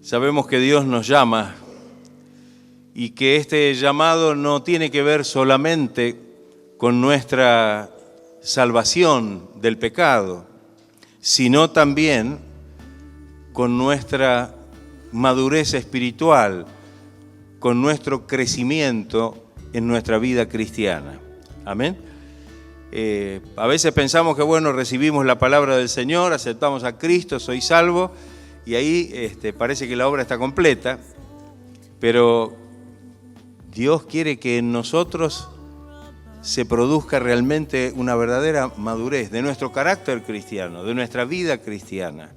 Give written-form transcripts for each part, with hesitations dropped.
Sabemos que Dios nos llama y que este llamado no tiene que ver solamente con nuestra salvación del pecado, sino también con nuestra madurez espiritual, con nuestro crecimiento en nuestra vida cristiana. Amén. A veces pensamos que recibimos la palabra del Señor, aceptamos a Cristo, soy salvo, y ahí parece que la obra está completa, pero Dios quiere que en nosotros se produzca realmente una verdadera madurez de nuestro carácter cristiano, de nuestra vida cristiana,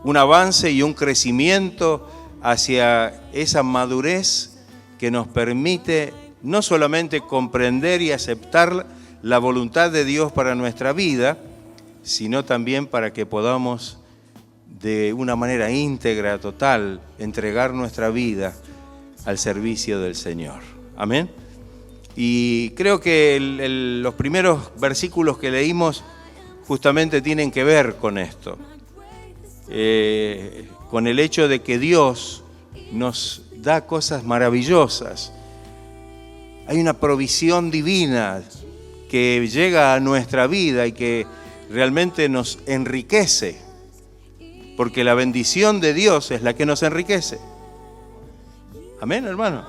un avance y un crecimiento hacia esa madurez que nos permite no solamente comprender y aceptar la voluntad de Dios para nuestra vida, sino también para que podamos de una manera íntegra, total, entregar nuestra vida al servicio del Señor. Amén. Y creo que los primeros versículos que leímos justamente tienen que ver con esto, con el hecho de que Dios nos da cosas maravillosas. Hay una provisión divina que llega a nuestra vida y que realmente nos enriquece, porque la bendición de Dios es la que nos enriquece. Amén, hermano.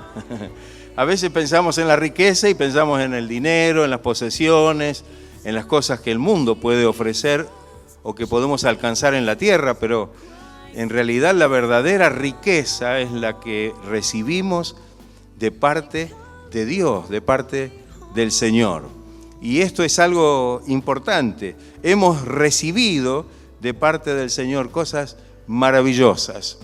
A veces pensamos en la riqueza y pensamos en el dinero, en las posesiones, en las cosas que el mundo puede ofrecer o que podemos alcanzar en la tierra, pero en realidad la verdadera riqueza es la que recibimos de parte de Dios, de parte del Señor. Y esto es algo importante. Hemos recibido de parte del Señor cosas maravillosas.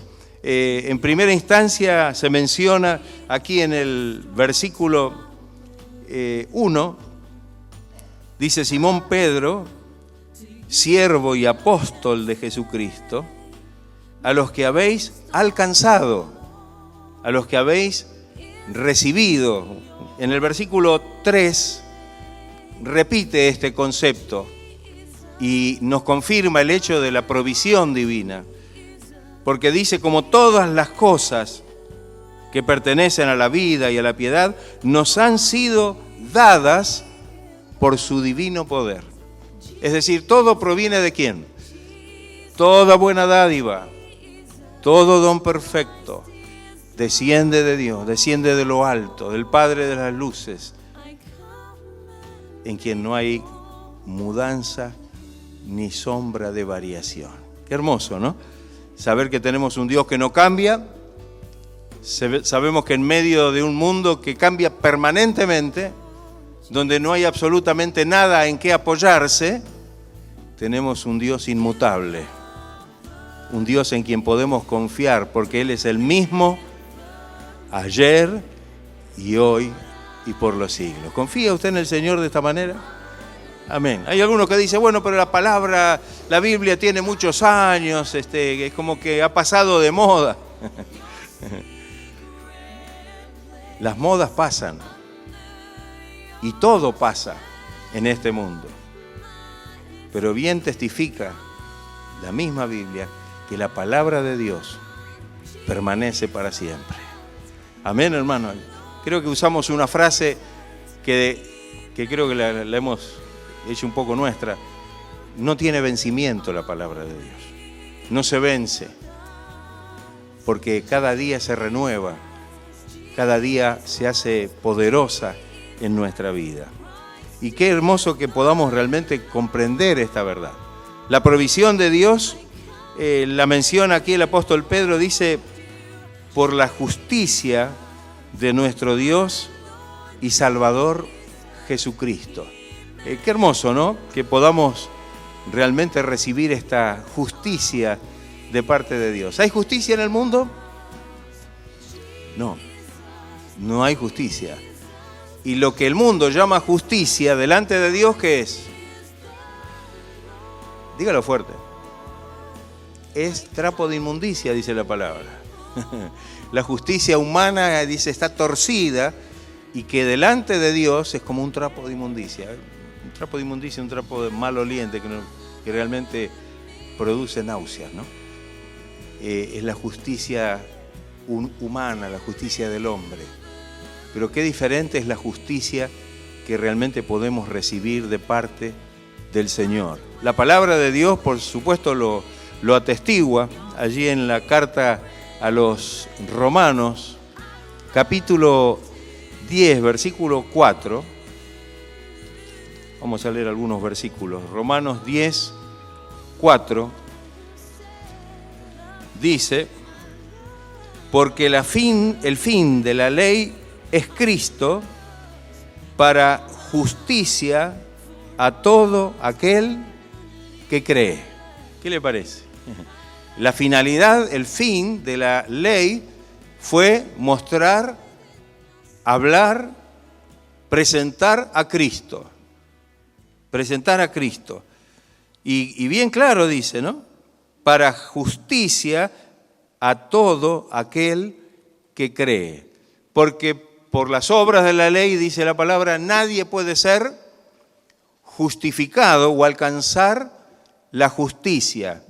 En primera instancia se menciona aquí en el versículo 1, dice: Simón Pedro, siervo y apóstol de Jesucristo, a los que habéis alcanzado, a los que habéis recibido. En el versículo 3 repite este concepto y nos confirma el hecho de la provisión divina, porque dice: como todas las cosas que pertenecen a la vida y a la piedad nos han sido dadas por su divino poder. Es decir, todo proviene ¿de quién? Toda buena dádiva, todo don perfecto desciende de Dios, desciende de lo alto, del Padre de las luces, en quien no hay mudanza ni sombra de variación. Qué hermoso, ¿no? Saber que tenemos un Dios que no cambia. Sabemos que en medio de un mundo que cambia permanentemente, donde no hay absolutamente nada en qué apoyarse, tenemos un Dios inmutable, un Dios en quien podemos confiar, porque Él es el mismo ayer y hoy y por los siglos. ¿Confía usted en el Señor de esta manera? Amén. Hay algunos que dicen: pero la palabra, la Biblia tiene muchos años, es como que ha pasado de moda. Las modas pasan y todo pasa en este mundo. Pero bien testifica la misma Biblia que la palabra de Dios permanece para siempre. Amén, hermano. Creo que usamos una frase que creo que la hemos hecho un poco nuestra. No tiene vencimiento la palabra de Dios. No se vence, porque cada día se renueva, cada día se hace poderosa en nuestra vida. Y qué hermoso que podamos realmente comprender esta verdad. La provisión de Dios, la menciona aquí el apóstol Pedro, dice: por la justicia de nuestro Dios y Salvador Jesucristo. Qué hermoso, ¿no? Que podamos realmente recibir esta justicia de parte de Dios. ¿Hay justicia en el mundo? No, no hay justicia. Y lo que el mundo llama justicia delante de Dios, ¿qué es? Dígalo fuerte. Es trapo de inmundicia, dice la palabra. La justicia humana, dice, está torcida, y que delante de Dios es como un trapo de inmundicia. Un trapo de inmundicia, un trapo de maloliente que realmente produce náuseas, ¿no? es la justicia humana, la justicia del hombre. Pero qué diferente es la justicia que realmente podemos recibir de parte del Señor. La palabra de Dios, por supuesto, lo atestigua allí en la carta a los Romanos, capítulo 10, versículo 4. Vamos a leer algunos versículos. Romanos 10, 4. Dice: porque el fin de la ley es Cristo para justicia a todo aquel que cree. ¿Qué le parece? La finalidad, el fin de la ley fue mostrar, hablar, presentar a Cristo. Presentar a Cristo. Y bien claro dice, ¿no? Para justicia a todo aquel que cree. Porque por las obras de la ley, dice la palabra, nadie puede ser justificado o alcanzar la justicia.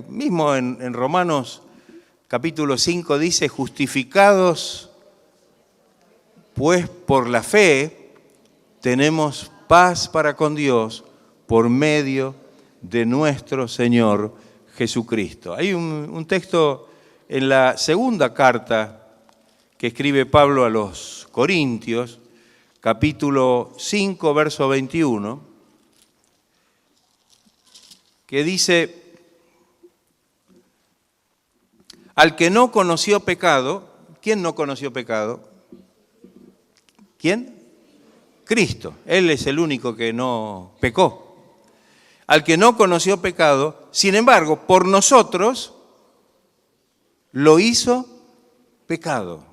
Mismo en Romanos capítulo 5 dice: justificados pues por la fe, tenemos paz para con Dios por medio de nuestro Señor Jesucristo. Hay un texto en la segunda carta que escribe Pablo a los Corintios, capítulo 5, verso 21, que dice: al que no conoció pecado, ¿quién no conoció pecado? ¿Quién? Cristo. Él es el único que no pecó. Al que no conoció pecado, sin embargo, por nosotros lo hizo pecado,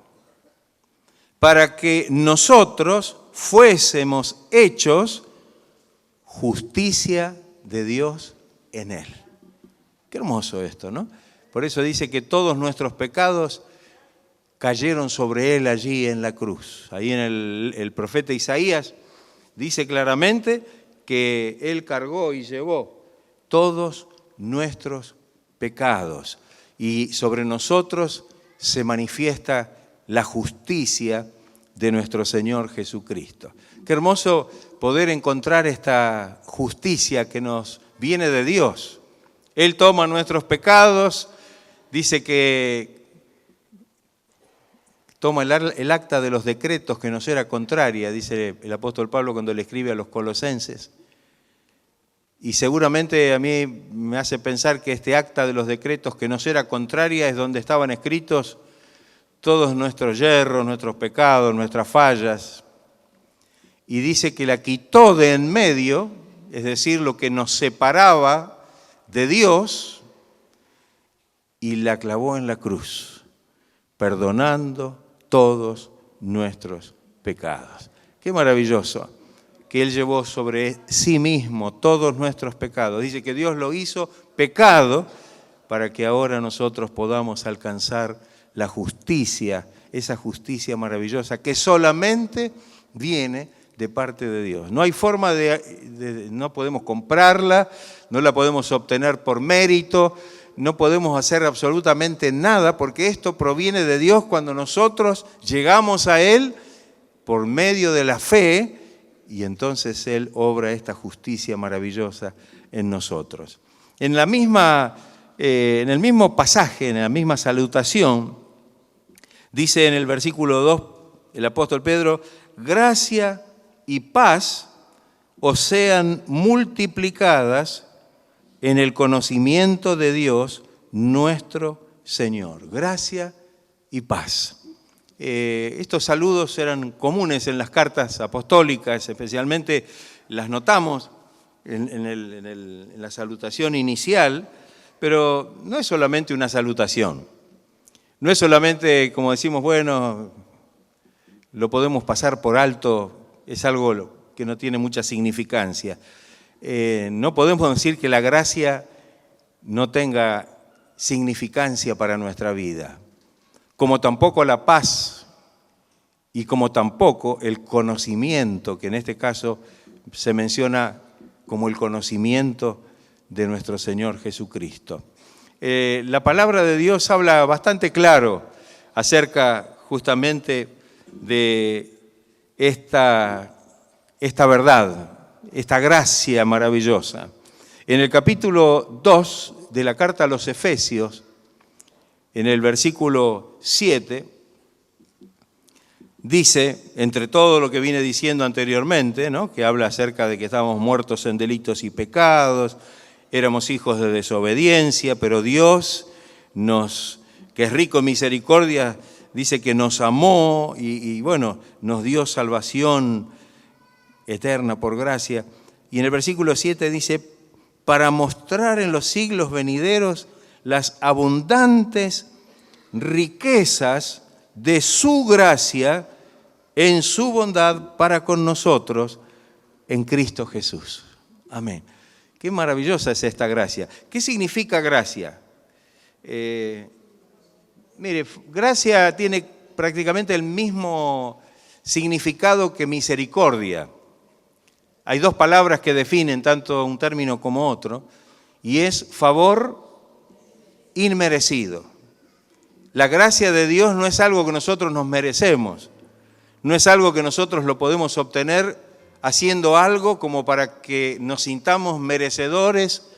para que nosotros fuésemos hechos justicia de Dios en Él. Qué hermoso esto, ¿no? Por eso dice que todos nuestros pecados cayeron sobre Él allí en la cruz. Ahí en el profeta Isaías dice claramente que Él cargó y llevó todos nuestros pecados. Y sobre nosotros se manifiesta la justicia de nuestro Señor Jesucristo. Qué hermoso poder encontrar esta justicia que nos viene de Dios. Él toma nuestros pecados, dice que toma el acta de los decretos que nos era contraria, dice el apóstol Pablo cuando le escribe a los colosenses. Y seguramente a mí me hace pensar que este acta de los decretos que nos era contraria es donde estaban escritos todos nuestros yerros, nuestros pecados, nuestras fallas. Y dice que la quitó de en medio, es decir, lo que nos separaba de Dios, y la clavó en la cruz, perdonando todos nuestros pecados. Qué maravilloso que Él llevó sobre sí mismo todos nuestros pecados. Dice que Dios lo hizo pecado para que ahora nosotros podamos alcanzar la justicia, esa justicia maravillosa que solamente viene de parte de Dios. No hay forma no podemos comprarla, no la podemos obtener por mérito, no podemos hacer absolutamente nada, porque esto proviene de Dios cuando nosotros llegamos a Él por medio de la fe, y entonces Él obra esta justicia maravillosa en nosotros. En el mismo pasaje, en la misma salutación, dice en el versículo 2 el apóstol Pedro: gracia y paz os sean multiplicadas en el conocimiento de Dios nuestro Señor. Gracia y paz. Estos saludos eran comunes en las cartas apostólicas, especialmente las notamos en la salutación inicial, pero no es solamente una salutación. No es solamente, como decimos, bueno, lo podemos pasar por alto, es algo que no tiene mucha significancia. No podemos decir que la gracia no tenga significancia para nuestra vida, como tampoco la paz y como tampoco el conocimiento, que en este caso se menciona como el conocimiento de nuestro Señor Jesucristo. la palabra de Dios habla bastante claro acerca justamente de esta verdad, esta gracia maravillosa. En el capítulo 2 de la carta a los Efesios, en el versículo 7, dice, entre todo lo que viene diciendo anteriormente, ¿no?, que habla acerca de que estábamos muertos en delitos y pecados, éramos hijos de desobediencia, pero Dios, que es rico en misericordia, dice que nos amó y bueno, nos dio salvación eterna por gracia. Y en el versículo 7 dice, para mostrar en los siglos venideros las abundantes riquezas de su gracia en su bondad para con nosotros en Cristo Jesús. Amén. Qué maravillosa es esta gracia. ¿Qué significa gracia? Mire, gracia tiene prácticamente el mismo significado que misericordia. Hay dos palabras que definen tanto un término como otro, y es favor inmerecido. La gracia de Dios no es algo que nosotros nos merecemos, no es algo que nosotros lo podemos obtener haciendo algo como para que nos sintamos merecedores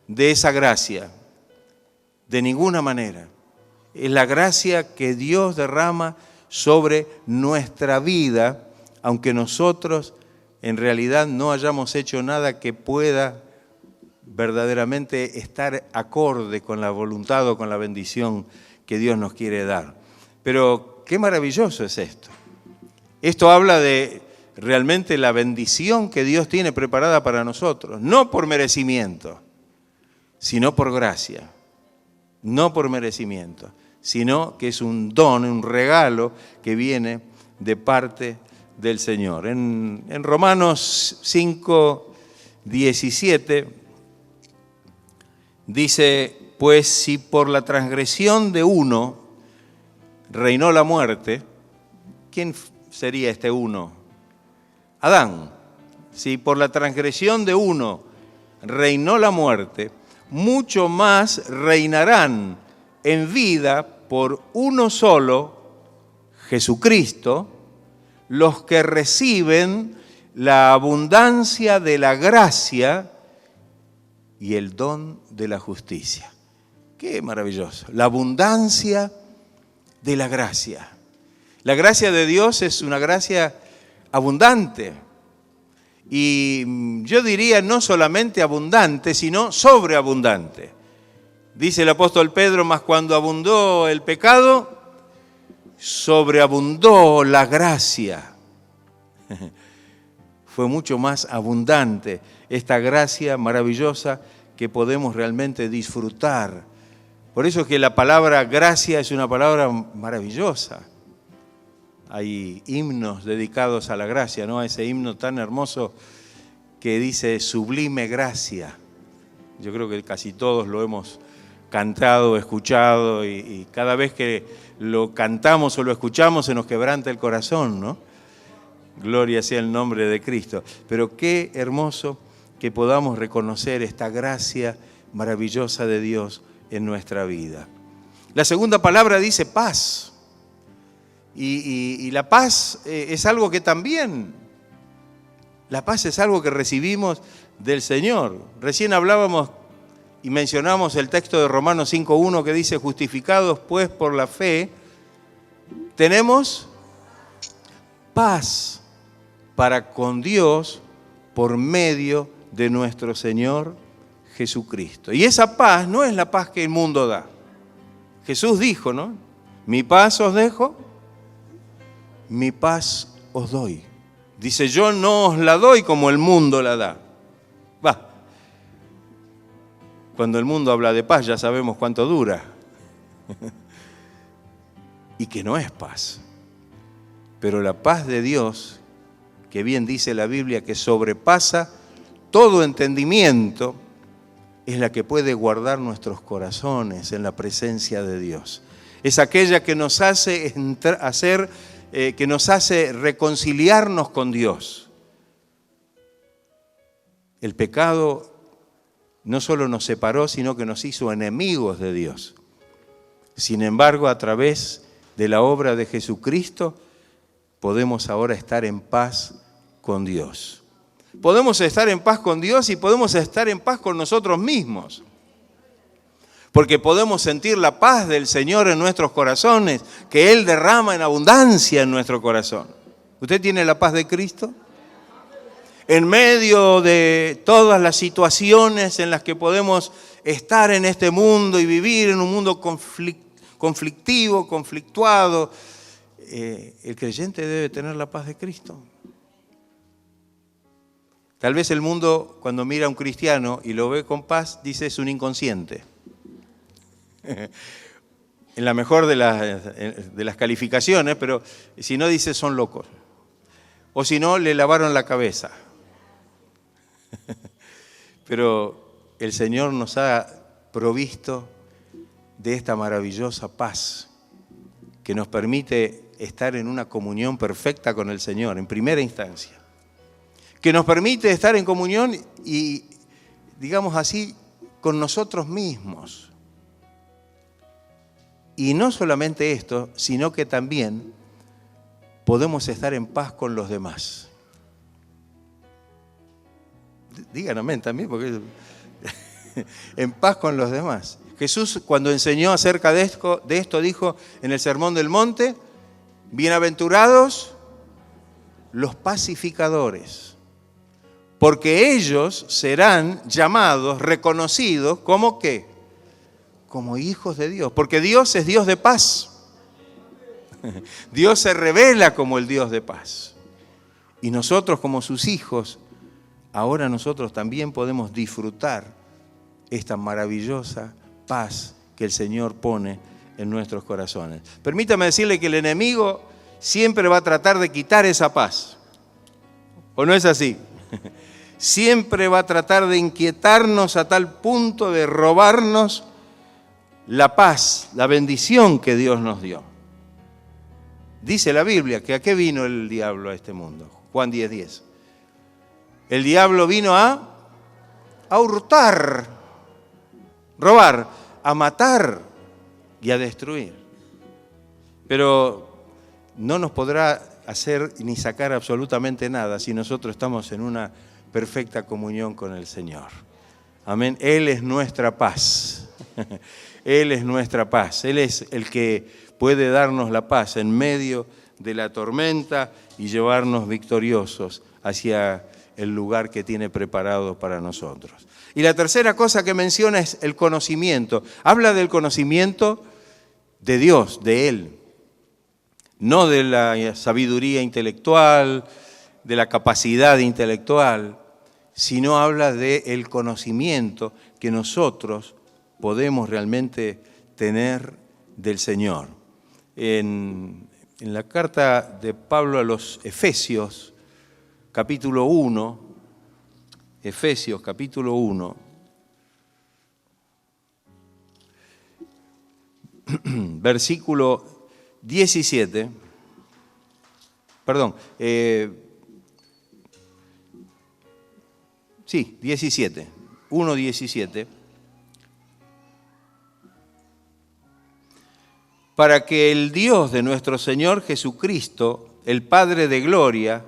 de esa gracia. De ninguna manera. Es la gracia que Dios derrama sobre nuestra vida, aunque nosotros en realidad no hayamos hecho nada que pueda verdaderamente estar acorde con la voluntad o con la bendición que Dios nos quiere dar. Pero qué maravilloso es esto. Esto habla de realmente la bendición que Dios tiene preparada para nosotros, no por merecimiento, sino por gracia, no por merecimiento, sino que es un don, un regalo que viene de parte del Señor. En Romanos 5, 17 dice, pues si por la transgresión de uno reinó la muerte, ¿quién sería este uno? Adán. Si por la transgresión de uno reinó la muerte, mucho más reinarán en vida por uno solo, Jesucristo, los que reciben la abundancia de la gracia y el don de la justicia. Qué maravilloso. La abundancia de la gracia. La gracia de Dios es una gracia abundante. Y yo diría no solamente abundante, sino sobreabundante. Dice el apóstol Pedro, mas cuando abundó el pecado, sobreabundó la gracia. Fue mucho más abundante esta gracia maravillosa que podemos realmente disfrutar. Por eso es que la palabra gracia es una palabra maravillosa. Hay himnos dedicados a la gracia, ¿no? A ese himno tan hermoso que dice sublime gracia. Yo creo que casi todos lo hemos cantado, escuchado y cada vez que lo cantamos o lo escuchamos se nos quebranta el corazón, ¿no? Gloria sea el nombre de Cristo. Pero qué hermoso que podamos reconocer esta gracia maravillosa de Dios en nuestra vida. La segunda palabra dice paz. Y la paz es algo que también, la paz es algo que recibimos del Señor. Recién hablábamos y mencionamos el texto de Romanos 5.1 que dice, justificados pues por la fe, tenemos paz para con Dios por medio de nuestro Señor Jesucristo. Y esa paz no es la paz que el mundo da. Jesús dijo, ¿no? Mi paz os dejo, mi paz os doy. Dice, yo no os la doy como el mundo la da. Va. Cuando el mundo habla de paz ya sabemos cuánto dura. Y que no es paz. Pero la paz de Dios, que bien dice la Biblia, que sobrepasa todo entendimiento, es la que puede guardar nuestros corazones en la presencia de Dios. Es aquella que nos hace que nos hace reconciliarnos con Dios. El pecado no solo nos separó, sino que nos hizo enemigos de Dios. Sin embargo, a través de la obra de Jesucristo, podemos ahora estar en paz con Dios. Podemos estar en paz con Dios y podemos estar en paz con nosotros mismos. Porque podemos sentir la paz del Señor en nuestros corazones, que Él derrama en abundancia en nuestro corazón. ¿Usted tiene la paz de Cristo? En medio de todas las situaciones en las que podemos estar en este mundo y vivir en un mundo conflictivo, conflictuado, el creyente debe tener la paz de Cristo. Tal vez el mundo, cuando mira a un cristiano y lo ve con paz, dice es un inconsciente. En la mejor de las calificaciones, pero si no dice son locos. O si no, le lavaron la cabeza. Pero el Señor nos ha provisto de esta maravillosa paz que nos permite estar en una comunión perfecta con el Señor, en primera instancia. Que nos permite estar en comunión y, digamos así, con nosotros mismos. Y no solamente esto, sino que también podemos estar en paz con los demás. Digan amén también, porque en paz con los demás. Jesús, cuando enseñó acerca de esto, dijo en el Sermón del Monte, bienaventurados los pacificadores, porque ellos serán llamados, reconocidos, ¿como qué? Como hijos de Dios, porque Dios es Dios de paz. Dios se revela como el Dios de paz. Y nosotros como sus hijos, ahora nosotros también podemos disfrutar esta maravillosa paz que el Señor pone en nuestros corazones. Permítame decirle que el enemigo siempre va a tratar de quitar esa paz. ¿O no es así? Siempre va a tratar de inquietarnos a tal punto de robarnos la paz, la bendición que Dios nos dio. Dice la Biblia que ¿a qué vino el diablo a este mundo? Juan 10:10. El diablo vino a hurtar, robar, a matar y a destruir. Pero no nos podrá hacer ni sacar absolutamente nada si nosotros estamos en una perfecta comunión con el Señor. Amén. Él es nuestra paz. Él es nuestra paz. Él es el que puede darnos la paz en medio de la tormenta y llevarnos victoriosos hacia el lugar que tiene preparado para nosotros. Y la tercera cosa que menciona es el conocimiento. Habla del conocimiento de Dios, de Él. No de la sabiduría intelectual, de la capacidad intelectual, sino habla del conocimiento que nosotros podemos realmente tener del Señor. En la carta de Pablo a los Efesios, capítulo 1, Efesios capítulo 1, versículo 17, perdón, 17, 1:17. Para que el Dios de nuestro Señor Jesucristo, el Padre de gloria,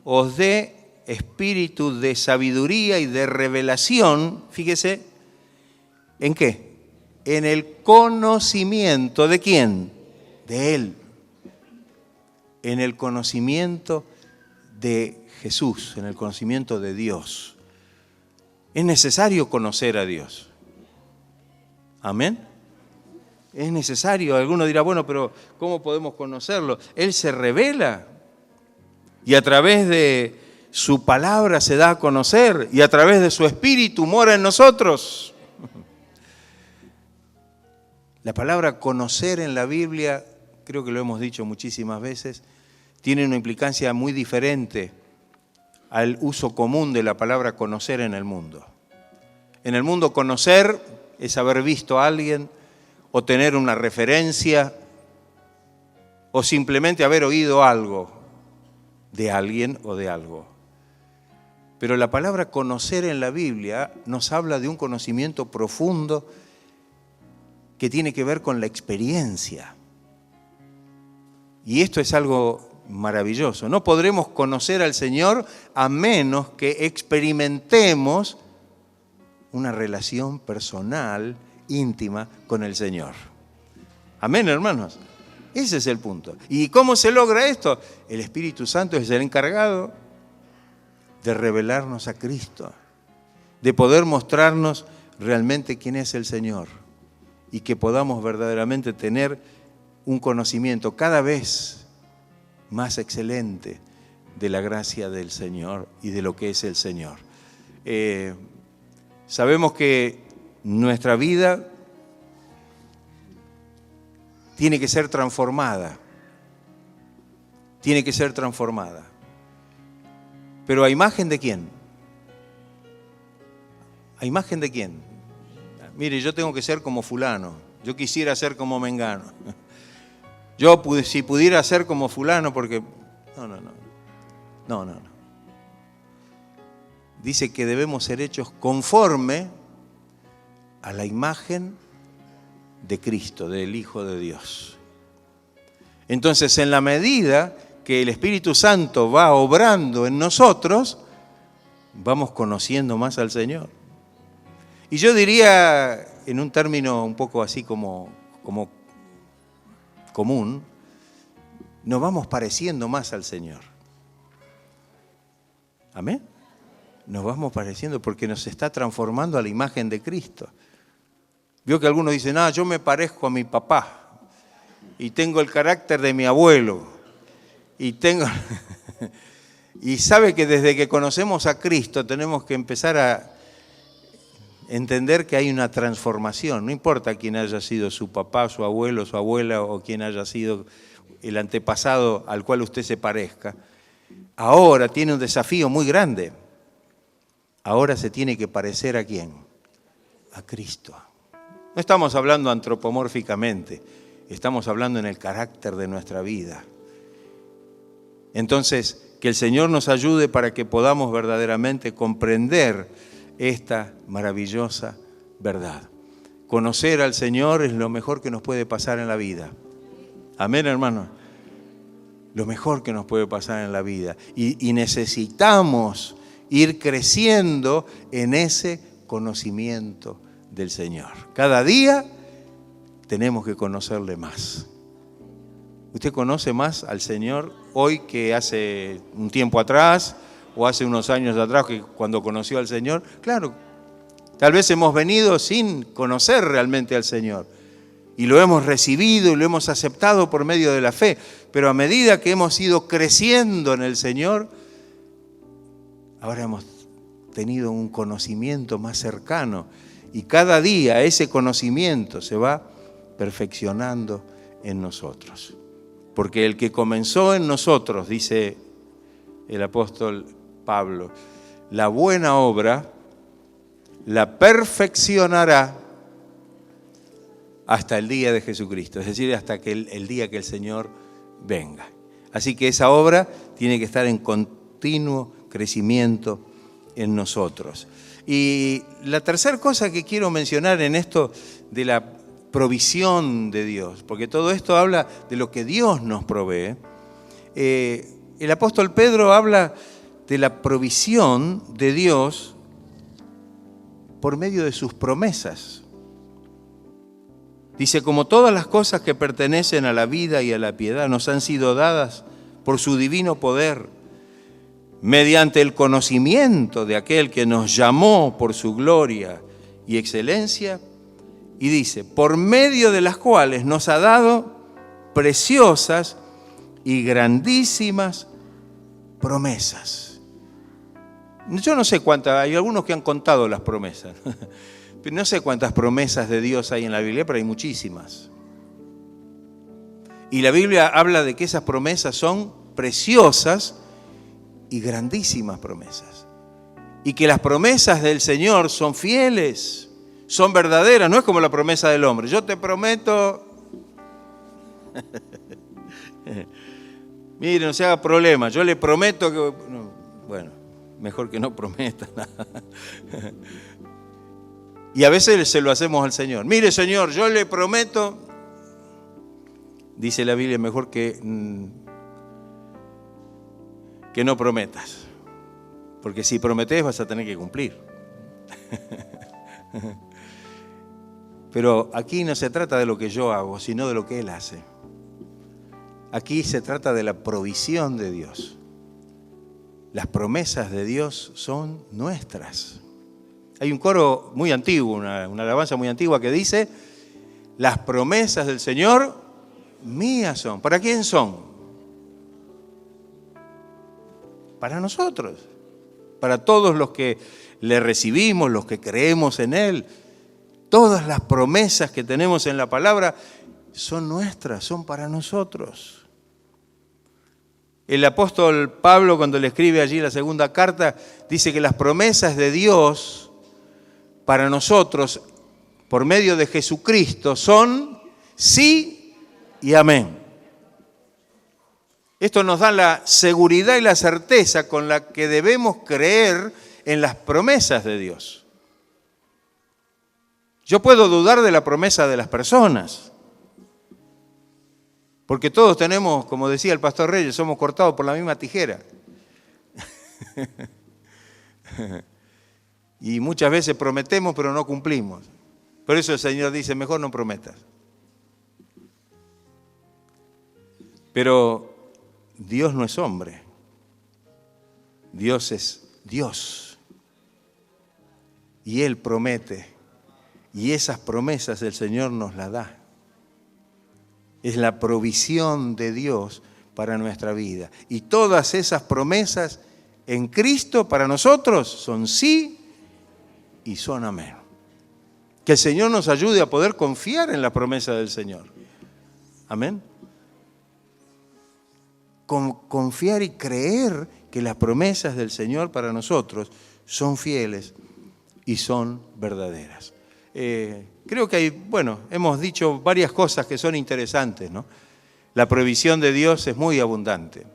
os dé espíritu de sabiduría y de revelación, fíjese, ¿en qué? En el conocimiento de ¿quién? De Él. En el conocimiento de Jesús, en el conocimiento de Dios. Es necesario conocer a Dios. Amén. Es necesario. Alguno dirá, bueno, pero ¿cómo podemos conocerlo? Él se revela y a través de su palabra se da a conocer y a través de su espíritu mora en nosotros. La palabra conocer en la Biblia, creo que lo hemos dicho muchísimas veces, tiene una implicancia muy diferente al uso común de la palabra conocer en el mundo. En el mundo conocer es haber visto a alguien o tener una referencia o simplemente haber oído algo de alguien o de algo. Pero la palabra conocer en la Biblia nos habla de un conocimiento profundo que tiene que ver con la experiencia. Y esto es algo maravilloso. No podremos conocer al Señor a menos que experimentemos una relación personal, íntima con el Señor. Amén, hermanos. Ese es el punto. ¿Y cómo se logra esto? El Espíritu Santo es el encargado de revelarnos a Cristo, de poder mostrarnos realmente quién es el Señor y que podamos verdaderamente tener un conocimiento cada vez más excelente de la gracia del Señor y de lo que es el Señor. Sabemos que nuestra vida tiene que ser transformada. Tiene que ser transformada. ¿Pero a imagen de quién? ¿A imagen de quién? Mire, yo tengo que ser como fulano. Yo quisiera ser como mengano. Yo, si pudiera ser como fulano, porque... No. Dice que debemos ser hechos conforme a la imagen de Cristo, del Hijo de Dios. Entonces, en la medida que el Espíritu Santo va obrando en nosotros, vamos conociendo más al Señor. Y yo diría, en un término un poco así como común, nos vamos pareciendo más al Señor. ¿Amén? Nos vamos pareciendo porque nos está transformando a la imagen de Cristo. Vio que algunos dicen, yo me parezco a mi papá y tengo el carácter de mi abuelo. Y sabe que desde que conocemos a Cristo tenemos que empezar a entender que hay una transformación. No importa quién haya sido su papá, su abuelo, su abuela o quién haya sido el antepasado al cual usted se parezca. Ahora tiene un desafío muy grande. Ahora se tiene que parecer ¿a quién? A Cristo. No estamos hablando antropomórficamente, estamos hablando en el carácter de nuestra vida. Entonces, que el Señor nos ayude para que podamos verdaderamente comprender esta maravillosa verdad. Conocer al Señor es lo mejor que nos puede pasar en la vida. Amén, hermano. Lo mejor que nos puede pasar en la vida. Y necesitamos ir creciendo en ese conocimiento del Señor. Cada día tenemos que conocerle más. ¿Usted conoce más al Señor hoy que hace un tiempo atrás o hace unos años atrás que cuando conoció al Señor? Claro, tal vez hemos venido sin conocer realmente al Señor y lo hemos recibido y lo hemos aceptado por medio de la fe, pero a medida que hemos ido creciendo en el Señor, ahora hemos tenido un conocimiento más cercano y cada día ese conocimiento se va perfeccionando en nosotros. Porque el que comenzó en nosotros, dice el apóstol Pablo, la buena obra la perfeccionará hasta el día de Jesucristo, es decir, hasta que el día que el Señor venga. Así que esa obra tiene que estar en continuo crecimiento en nosotros. Y la tercera cosa que quiero mencionar en esto de la provisión de Dios, porque todo esto habla de lo que Dios nos provee. El apóstol Pedro habla de la provisión de Dios por medio de sus promesas. Dice, como todas las cosas que pertenecen a la vida y a la piedad nos han sido dadas por su divino poder, mediante el conocimiento de aquel que nos llamó por su gloria y excelencia, y dice, por medio de las cuales nos ha dado preciosas y grandísimas promesas. Yo no sé cuántas, hay algunos que han contado las promesas, pero no sé cuántas promesas de Dios hay en la Biblia, pero hay muchísimas. Y la Biblia habla de que esas promesas son preciosas y grandísimas promesas. Y que las promesas del Señor son fieles, son verdaderas, no es como la promesa del hombre. Yo te prometo, mire, no se haga problema, yo le prometo que... No, bueno, mejor que no prometa nada. Y a veces se lo hacemos al Señor. Mire, Señor, yo le prometo, dice la Biblia, mejor que no prometas. Porque si prometés vas a tener que cumplir. Pero aquí no se trata de lo que yo hago, sino de lo que Él hace. Aquí se trata de la provisión de Dios. Las promesas de Dios son nuestras. Hay un coro muy antiguo, una alabanza muy antigua que dice: las promesas del Señor mías son. ¿Para quién son? Para nosotros. Para todos los que le recibimos, los que creemos en Él. Todas las promesas que tenemos en la palabra son nuestras, son para nosotros. El apóstol Pablo, cuando le escribe allí la segunda carta, dice que las promesas de Dios para nosotros, por medio de Jesucristo, son sí y amén. Esto nos da la seguridad y la certeza con la que debemos creer en las promesas de Dios. Yo puedo dudar de la promesa de las personas, porque todos tenemos, como decía el pastor Reyes, somos cortados por la misma tijera. Y muchas veces prometemos, pero no cumplimos. Por eso el Señor dice, mejor no prometas. Pero Dios no es hombre. Dios es Dios. Y Él promete. Y esas promesas el Señor nos las da. Es la provisión de Dios para nuestra vida. Y todas esas promesas en Cristo para nosotros son sí y son amén. Que el Señor nos ayude a poder confiar en la promesa del Señor. Amén. Confiar y creer que las promesas del Señor para nosotros son fieles y son verdaderas. Creo que hemos dicho varias cosas que son interesantes, ¿no? La provisión de Dios es muy abundante.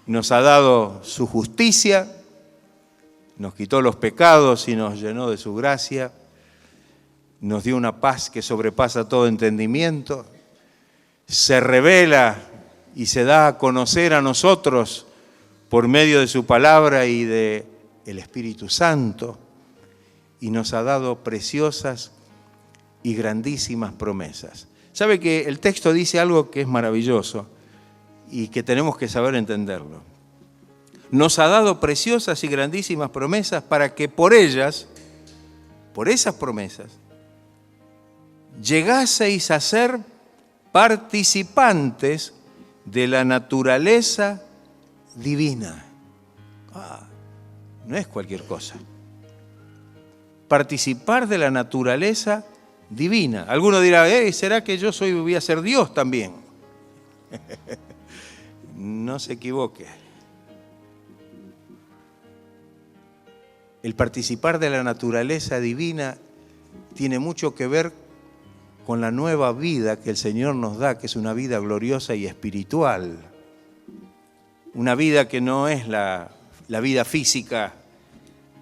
Nos ha dado su justicia, nos quitó los pecados y nos llenó de su gracia, nos dio una paz que sobrepasa todo entendimiento, se revela y se da a conocer a nosotros por medio de su palabra y de el Espíritu Santo, y nos ha dado preciosas y grandísimas promesas. ¿Sabe que el texto dice algo que es maravilloso y que tenemos que saber entenderlo? Nos ha dado preciosas y grandísimas promesas para que por ellas, por esas promesas, llegaseis a ser participantes de la naturaleza divina. No es cualquier cosa. Participar de la naturaleza divina. Alguno dirá, ¿será que yo voy a ser Dios también? No se equivoque. El participar de la naturaleza divina tiene mucho que ver con la nueva vida que el Señor nos da, que es una vida gloriosa y espiritual. Una vida que no es la vida física,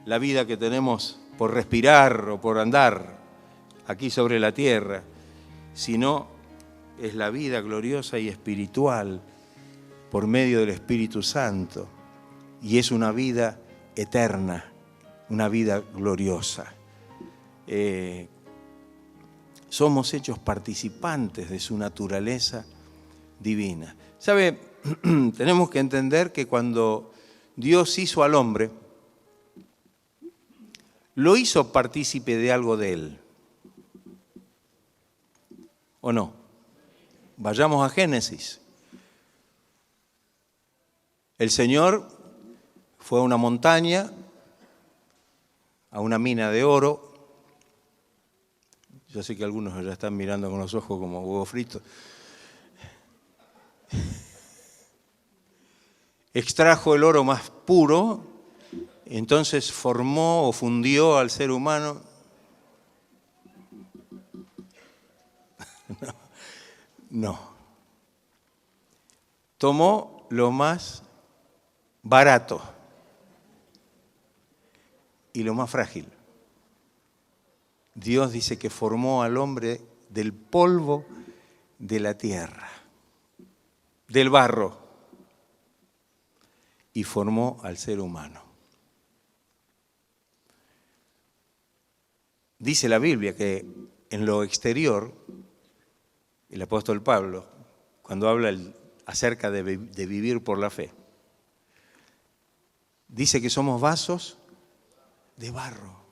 la vida que tenemos por respirar o por andar aquí sobre la tierra, sino es la vida gloriosa y espiritual por medio del Espíritu Santo. Y es una vida eterna, una vida gloriosa. Somos hechos participantes de su naturaleza divina. ¿Sabe? Tenemos que entender que cuando Dios hizo al hombre, lo hizo partícipe de algo de Él. ¿O no? Vayamos a Génesis. El Señor fue a una montaña, a una mina de oro. Yo sé que algunos ya están mirando con los ojos como huevo frito. Extrajo el oro más puro, entonces formó o fundió al ser humano. No. Tomó lo más barato y lo más frágil. Dios dice que formó al hombre del polvo de la tierra, del barro, y formó al ser humano. Dice la Biblia que en lo exterior, el apóstol Pablo, cuando habla acerca de vivir por la fe, dice que somos vasos de barro,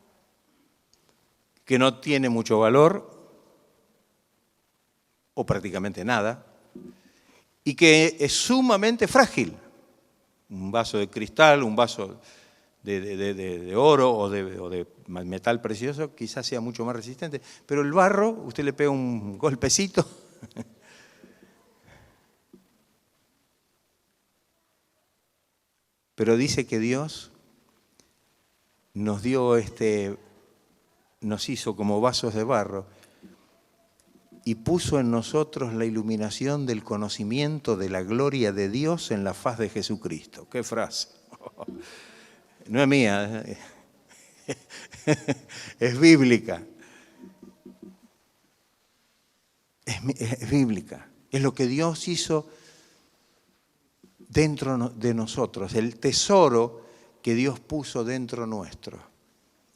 que no tiene mucho valor, o prácticamente nada, y que es sumamente frágil. Un vaso de cristal, un vaso de oro o de metal precioso, quizás sea mucho más resistente, pero el barro, usted le pega un golpecito. Pero dice que Dios nos dio nos hizo como vasos de barro y puso en nosotros la iluminación del conocimiento de la gloria de Dios en la faz de Jesucristo. ¡Qué frase! No es mía, es bíblica. Es bíblica. Es lo que Dios hizo dentro de nosotros, el tesoro que Dios puso dentro nuestro.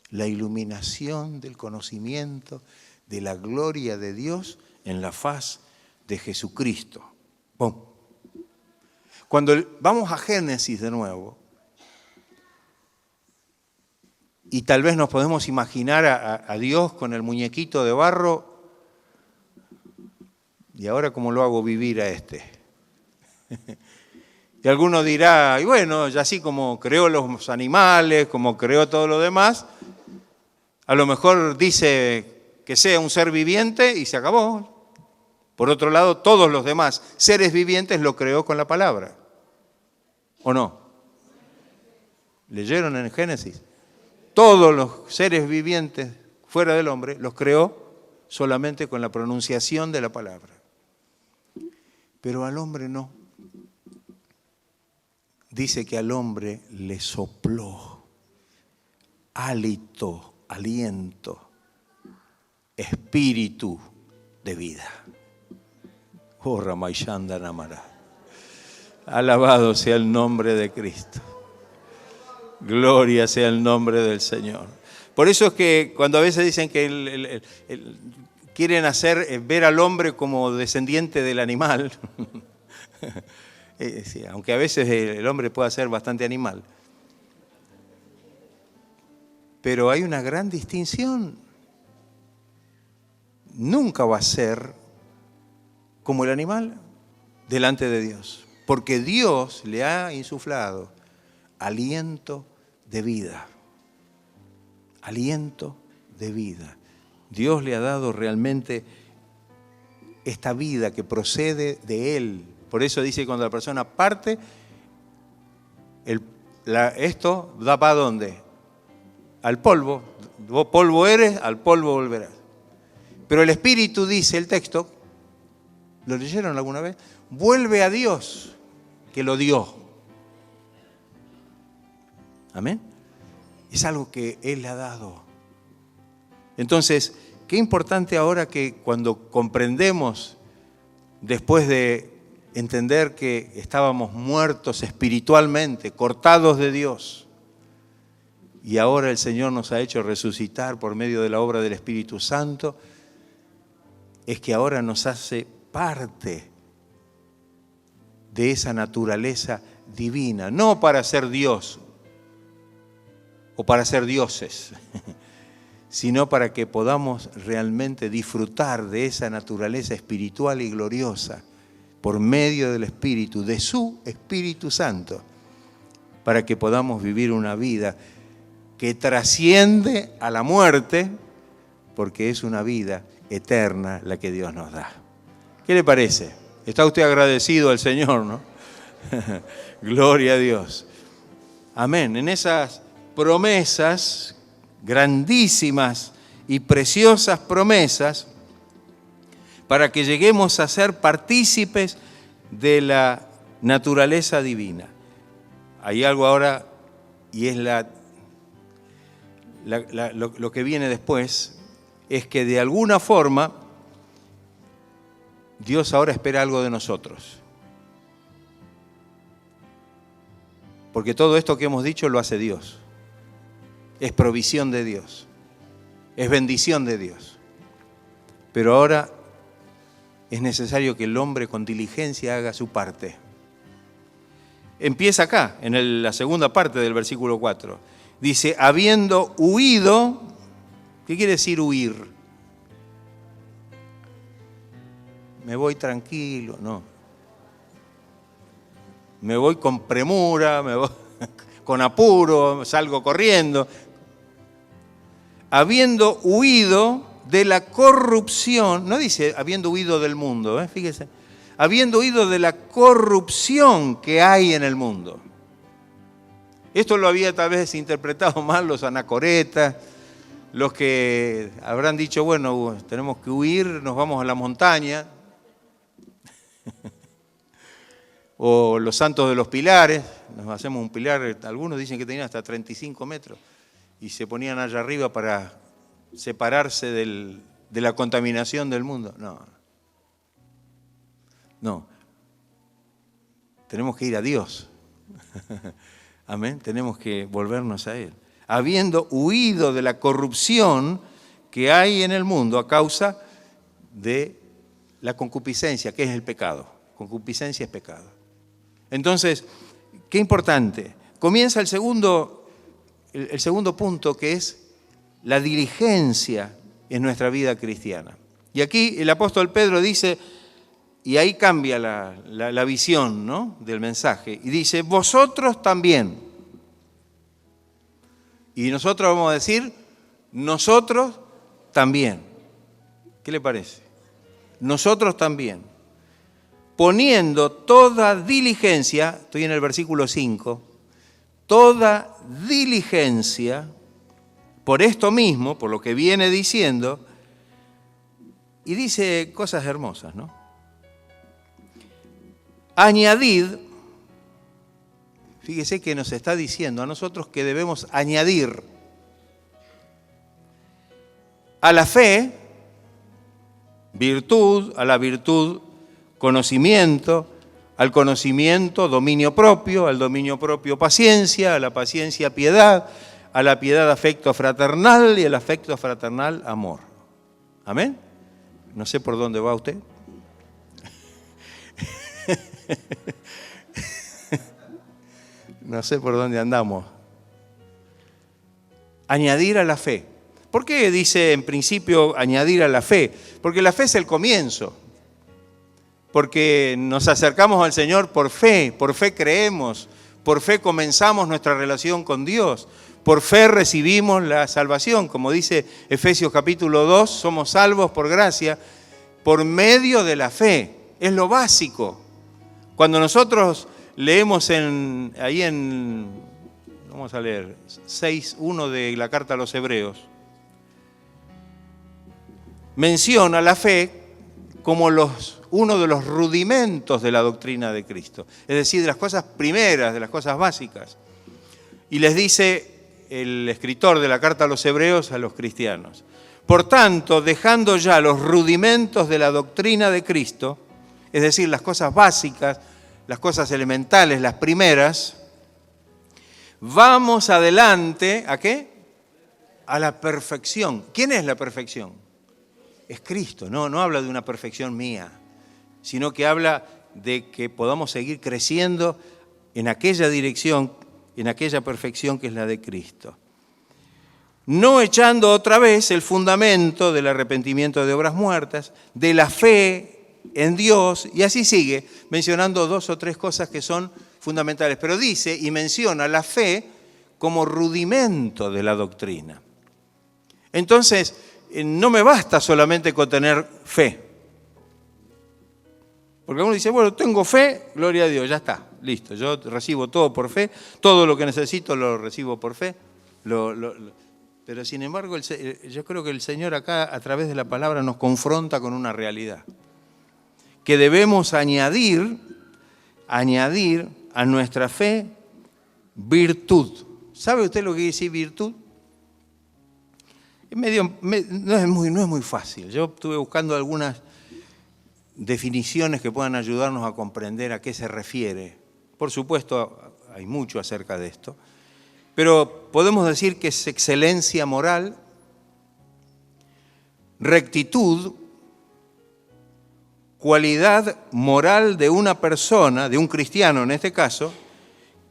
La iluminación del conocimiento de la gloria de Dios en la faz de Jesucristo. ¡Pum! Cuando vamos a Génesis de nuevo, y tal vez nos podemos imaginar a Dios con el muñequito de barro, y ahora ¿cómo lo hago vivir a este? Y alguno dirá, y bueno, ya así como creó los animales, como creó todo lo demás, a lo mejor dice que sea un ser viviente y se acabó. Por otro lado, todos los demás seres vivientes lo creó con la palabra. ¿O no? ¿Leyeron en Génesis? Todos los seres vivientes fuera del hombre los creó solamente con la pronunciación de la palabra. Pero al hombre no. Dice que al hombre le sopló hálito, aliento, espíritu de vida. Oh, Ramayanda Namara. Alabado sea el nombre de Cristo. Gloria sea el nombre del Señor. Por eso es que cuando a veces dicen que quieren ver al hombre como descendiente del animal, sí, aunque a veces el hombre pueda ser bastante animal, pero hay una gran distinción. Nunca va a ser como el animal delante de Dios, porque Dios le ha insuflado aliento de vida. Aliento de vida. Dios le ha dado realmente esta vida que procede de Él. Por eso dice que cuando la persona parte, esto da para ¿dónde? Al polvo. Vos polvo eres, al polvo volverás. Pero el Espíritu, dice el texto, ¿lo leyeron alguna vez? Vuelve a Dios que lo dio. Amén. Es algo que Él le ha dado. Entonces, qué importante ahora que cuando comprendemos, después de entender que estábamos muertos espiritualmente, cortados de Dios, y ahora el Señor nos ha hecho resucitar por medio de la obra del Espíritu Santo, es que ahora nos hace parte de esa naturaleza divina, no para ser Dios o para ser dioses, sino para que podamos realmente disfrutar de esa naturaleza espiritual y gloriosa por medio del Espíritu, de su Espíritu Santo, para que podamos vivir una vida que trasciende a la muerte, porque es una vida eterna la que Dios nos da. ¿Qué le parece? Está usted agradecido al Señor, ¿no? Gloria a Dios. Amén. En esas promesas, grandísimas y preciosas promesas, para que lleguemos a ser partícipes de la naturaleza divina. Hay algo ahora, y es lo que viene después es que de alguna forma Dios ahora espera algo de nosotros. Porque todo esto que hemos dicho lo hace Dios. Es provisión de Dios. Es bendición de Dios. Pero ahora es necesario que el hombre con diligencia haga su parte. Empieza acá, en la segunda parte del versículo 4. Dice, habiendo huido, ¿qué quiere decir huir? Me voy tranquilo, no. Me voy con premura, me voy con apuro, salgo corriendo. Habiendo huido de la corrupción, no dice habiendo huido del mundo, fíjese, habiendo huido de la corrupción que hay en el mundo. Esto lo había tal vez interpretado mal los anacoretas, los que habrán dicho, bueno, tenemos que huir, nos vamos a la montaña. O los santos de los pilares, nos hacemos un pilar, algunos dicen que tenían hasta 35 metros, y se ponían allá arriba para separarse de la contaminación del mundo. No. Tenemos que ir a Dios. Amén. Tenemos que volvernos a Él. Habiendo huido de la corrupción que hay en el mundo a causa de la concupiscencia, que es el pecado. Concupiscencia es pecado. Entonces, qué importante. Comienza el segundo punto, que es la diligencia en nuestra vida cristiana. Y aquí el apóstol Pedro dice, y ahí cambia la visión, ¿no?, del mensaje, y dice, vosotros también. Y nosotros vamos a decir, nosotros también. ¿Qué le parece? Nosotros también. Poniendo toda diligencia, estoy en el versículo 5, toda diligencia, por esto mismo, por lo que viene diciendo, y dice cosas hermosas, ¿no? Añadid, fíjese que nos está diciendo a nosotros que debemos añadir a la fe virtud, a la virtud conocimiento, al conocimiento dominio propio, al dominio propio paciencia, a la paciencia piedad, a la piedad afecto fraternal y al afecto fraternal amor. ¿Amén? No sé por dónde va usted. No sé por dónde andamos. Añadir a la fe. ¿Por qué dice en principio añadir a la fe? Porque la fe es el comienzo. Porque nos acercamos al Señor por fe creemos, por fe comenzamos nuestra relación con Dios, por fe recibimos la salvación, como dice Efesios capítulo 2, somos salvos por gracia, por medio de la fe, es lo básico. Cuando nosotros leemos vamos a leer, 6:1 de la carta a los Hebreos, menciona la fe como uno de los rudimentos de la doctrina de Cristo, es decir, de las cosas primeras, de las cosas básicas. Y les dice el escritor de la carta a los Hebreos a los cristianos, por tanto, dejando ya los rudimentos de la doctrina de Cristo, es decir, las cosas básicas, las cosas elementales, las primeras, vamos adelante, ¿a qué? A la perfección. ¿Quién es la perfección? Es Cristo, no habla de una perfección mía, sino que habla de que podamos seguir creciendo en aquella dirección, en aquella perfección que es la de Cristo. No echando otra vez el fundamento del arrepentimiento de obras muertas, de la fe en Dios, y así sigue, mencionando 2 o 3 cosas que son fundamentales. Pero dice y menciona la fe como rudimento de la doctrina. Entonces, no me basta solamente con tener fe. Porque uno dice, bueno, tengo fe, gloria a Dios, ya está, listo. Yo recibo todo por fe, todo lo que necesito lo recibo por fe. Pero sin embargo, yo creo que el Señor acá, a través de la palabra, nos confronta con una realidad. Que debemos añadir a nuestra fe virtud. ¿Sabe usted lo que quiere decir virtud? No es muy fácil. Yo estuve buscando algunas definiciones que puedan ayudarnos a comprender a qué se refiere. Por supuesto, hay mucho acerca de esto, pero podemos decir que es excelencia moral, rectitud, cualidad moral de una persona, de un cristiano en este caso,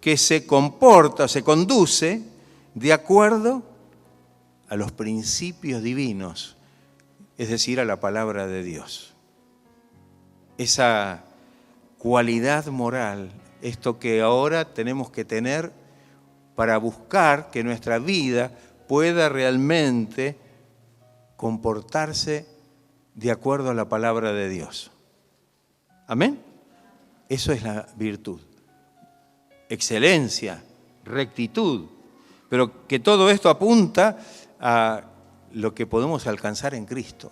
que se comporta, se conduce de acuerdo a los principios divinos, es decir, a la palabra de Dios. Esa cualidad moral, esto que ahora tenemos que tener para buscar que nuestra vida pueda realmente comportarse de acuerdo a la palabra de Dios. ¿Amén? Eso es la virtud. Excelencia, rectitud, pero que todo esto apunta a lo que podemos alcanzar en Cristo.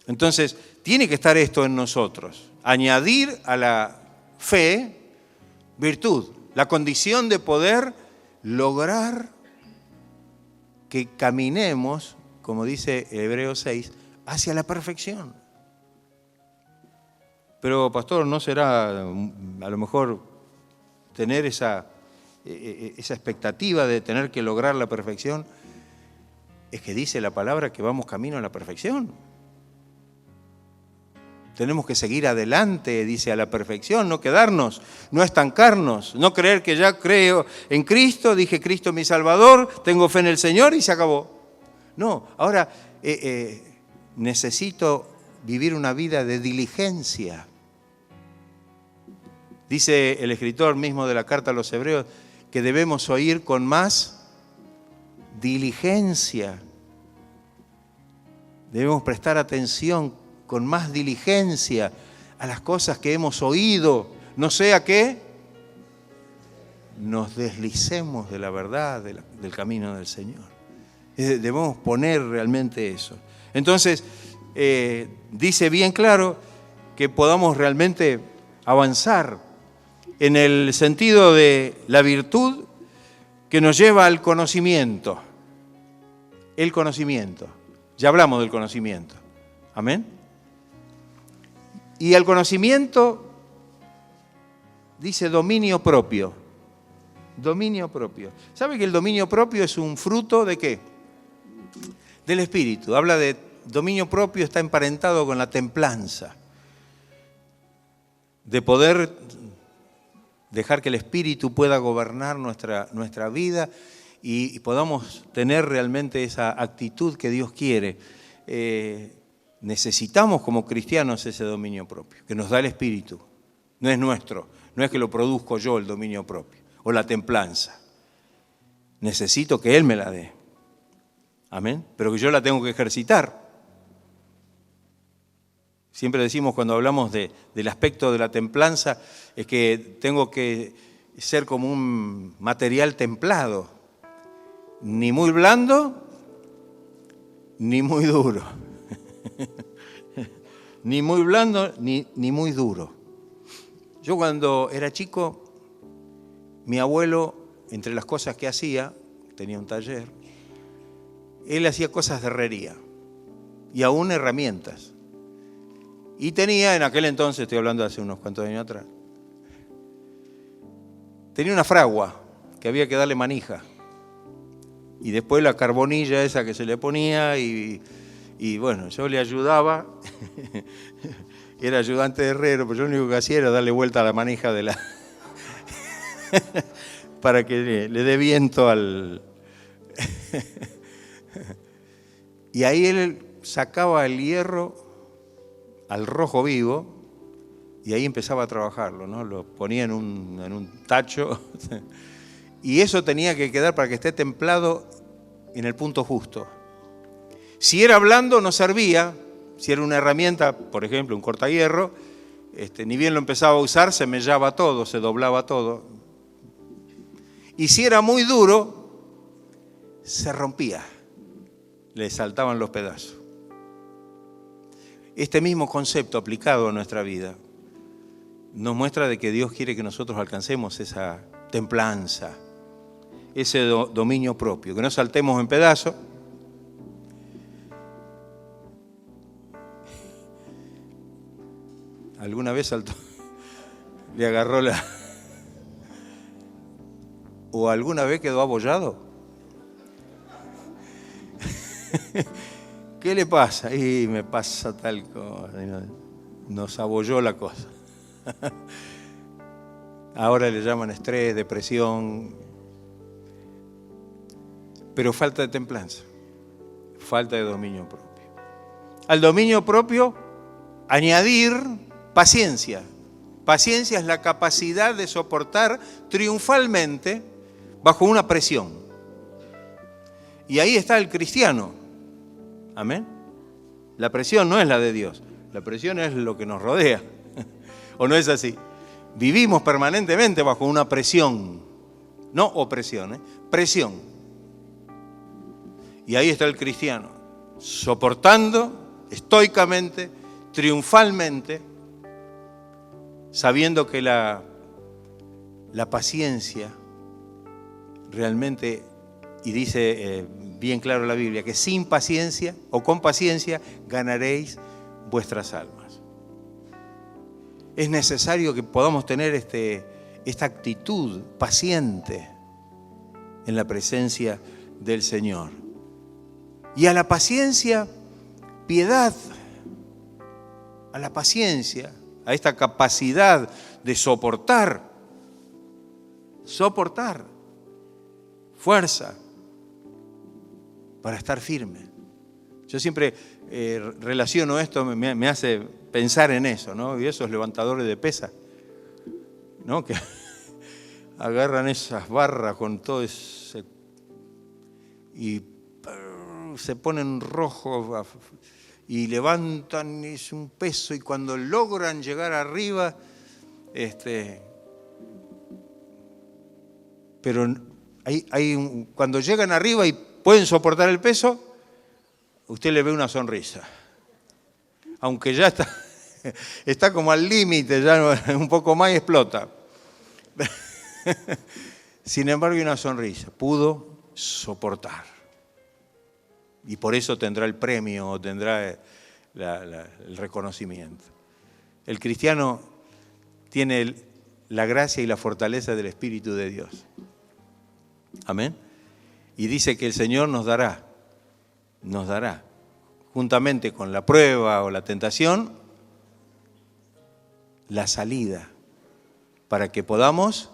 Entonces, tiene que estar esto en nosotros. Añadir a la fe virtud, la condición de poder lograr que caminemos, como dice Hebreos 6, hacia la perfección. Pero, pastor, ¿no será a lo mejor tener esa expectativa de tener que lograr la perfección? Es que dice la palabra que vamos camino a la perfección. Tenemos que seguir adelante, dice, a la perfección, no quedarnos, no estancarnos, no creer que ya creo en Cristo, dije Cristo mi Salvador, tengo fe en el Señor y se acabó. No, ahora necesito vivir una vida de diligencia. Dice el escritor mismo de la carta a los Hebreos que debemos oír con más diligencia. Debemos prestar atención con más diligencia a las cosas que hemos oído, no sea que nos deslicemos de la verdad, del camino del Señor. Debemos poner realmente eso. Entonces, dice bien claro que podamos realmente avanzar en el sentido de la virtud que nos lleva al conocimiento. El conocimiento. Ya hablamos del conocimiento. Amén. Y al conocimiento dice dominio propio. Dominio propio. ¿Sabe que el dominio propio es un fruto de qué? Del Espíritu. Habla de dominio propio, está emparentado con la templanza. De poder dejar que el Espíritu pueda gobernar nuestra vida y podamos tener realmente esa actitud que Dios quiere. Necesitamos como cristianos ese dominio propio, que nos da el Espíritu. No es nuestro, no es que lo produzco yo el dominio propio o la templanza. Necesito que Él me la dé. Amén. Pero que yo la tengo que ejercitar. Siempre decimos cuando hablamos del aspecto de la templanza, es que tengo que ser como un material templado. Ni muy blando, ni muy duro. Ni muy blando, ni muy duro. Yo cuando era chico, mi abuelo, entre las cosas que hacía, tenía un taller, él hacía cosas de herrería y aún herramientas. Y tenía, en aquel entonces, estoy hablando de hace unos cuantos años atrás, tenía una fragua que había que darle manija. Y después la carbonilla esa que se le ponía y bueno, yo le ayudaba, era ayudante de herrero, pero yo lo único que hacía era darle vuelta a la manija de la para que le dé viento al... Y ahí él sacaba el hierro al rojo vivo y ahí empezaba a trabajarlo, ¿no? Lo ponía en un tacho y eso tenía que quedar para que esté templado en el punto justo. Si era blando no servía, si era una herramienta, por ejemplo un cortahierro, ni bien lo empezaba a usar se mellaba todo, se doblaba todo. Y si era muy duro, se rompía, le saltaban los pedazos. Este mismo concepto aplicado a nuestra vida nos muestra de que Dios quiere que nosotros alcancemos esa templanza, ese dominio propio, que no saltemos en pedazos, ¿Alguna vez saltó? ¿Le agarró la...? ¿O alguna vez quedó abollado? ¿Qué le pasa? Y me pasa tal cosa. Nos abolló la cosa. Ahora le llaman estrés, depresión. Pero falta de templanza. Falta de dominio propio. Al dominio propio, añadir paciencia. Paciencia es la capacidad de soportar triunfalmente bajo una presión. Y ahí está el cristiano. Amén. La presión no es la de Dios. La presión es lo que nos rodea. ¿O no es así? Vivimos permanentemente bajo una presión. No opresión, presión. Y ahí está el cristiano, soportando estoicamente, triunfalmente, sabiendo que la paciencia realmente, y dice bien claro la Biblia, que sin paciencia o con paciencia ganaréis vuestras almas. Es necesario que podamos tener esta actitud paciente en la presencia del Señor. Y a la paciencia, piedad. A la paciencia, a esta capacidad de soportar, fuerza para estar firme. Yo siempre relaciono esto, me hace pensar en eso, ¿no? Y esos levantadores de pesa, ¿no? Que agarran esas barras con todo ese... y se ponen rojos y levantan es un peso, y cuando logran llegar arriba, pero cuando llegan arriba y pueden soportar el peso, usted le ve una sonrisa. Aunque ya está como al límite, ya un poco más y explota. Sin embargo, hay una sonrisa. Pudo soportar. Y por eso tendrá el premio o tendrá el reconocimiento. El cristiano tiene la gracia y la fortaleza del Espíritu de Dios. Amén. Y dice que el Señor nos dará, juntamente con la prueba o la tentación, la salida para que podamos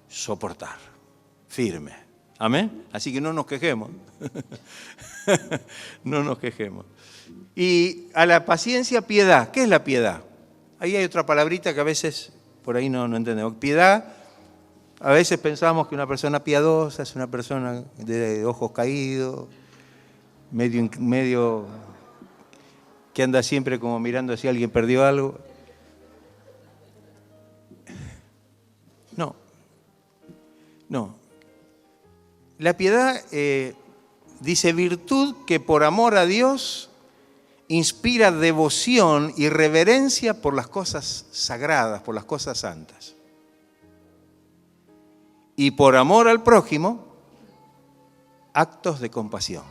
soportar firme. Amén. Así que no nos quejemos. No nos quejemos. Y a la paciencia, piedad. ¿Qué es la piedad? Ahí hay otra palabrita que a veces por ahí no entendemos. Piedad, a veces pensamos que una persona piadosa es una persona de ojos caídos, medio que anda siempre como mirando si alguien perdió algo. No. La piedad dice virtud que por amor a Dios inspira devoción y reverencia por las cosas sagradas, por las cosas santas. Y por amor al prójimo, actos de compasión.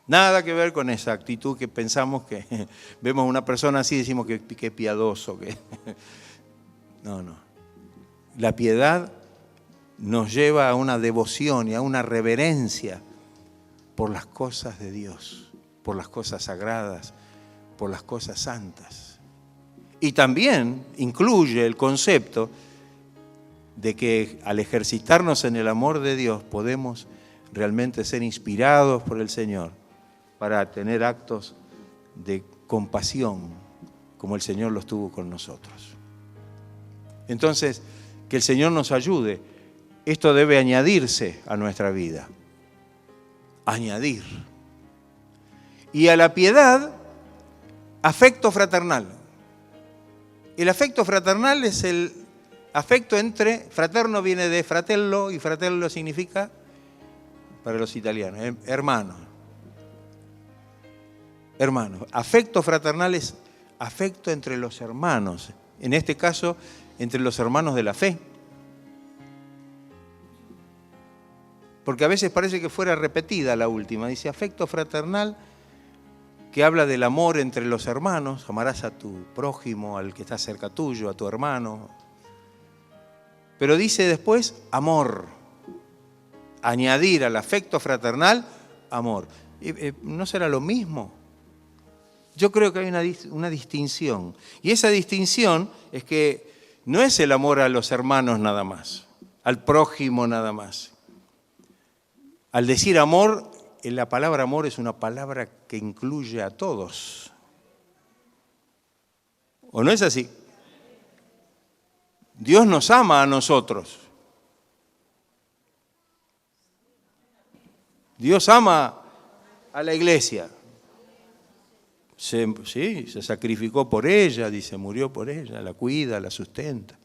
Nada que ver con esa actitud que pensamos que vemos a una persona así y decimos que piadoso. No. La piedad nos lleva a una devoción y a una reverencia por las cosas de Dios, por las cosas sagradas, por las cosas santas. Y también incluye el concepto de que al ejercitarnos en el amor de Dios podemos realmente ser inspirados por el Señor para tener actos de compasión como el Señor los tuvo con nosotros. Entonces, que el Señor nos ayude. Esto debe añadirse a nuestra vida. Añadir. Y a la piedad, afecto fraternal. El afecto fraternal es el afecto entre, fraterno viene de fratello, y fratello significa, para los italianos, hermano. Hermano. Afecto fraternal es afecto entre los hermanos. En este caso, entre los hermanos de la fe. Porque a veces parece que fuera repetida la última. Dice afecto fraternal que habla del amor entre los hermanos. Amarás a tu prójimo, al que está cerca tuyo, a tu hermano. Pero dice después amor. Añadir al afecto fraternal, amor. ¿No será lo mismo? Yo creo que hay una distinción. Y esa distinción es que no es el amor a los hermanos nada más, al prójimo nada más. Al decir amor, la palabra amor es una palabra que incluye a todos. ¿O no es así? Dios nos ama a nosotros. Dios ama a la iglesia. Se sacrificó por ella, dice, murió por ella, la cuida, la sustenta.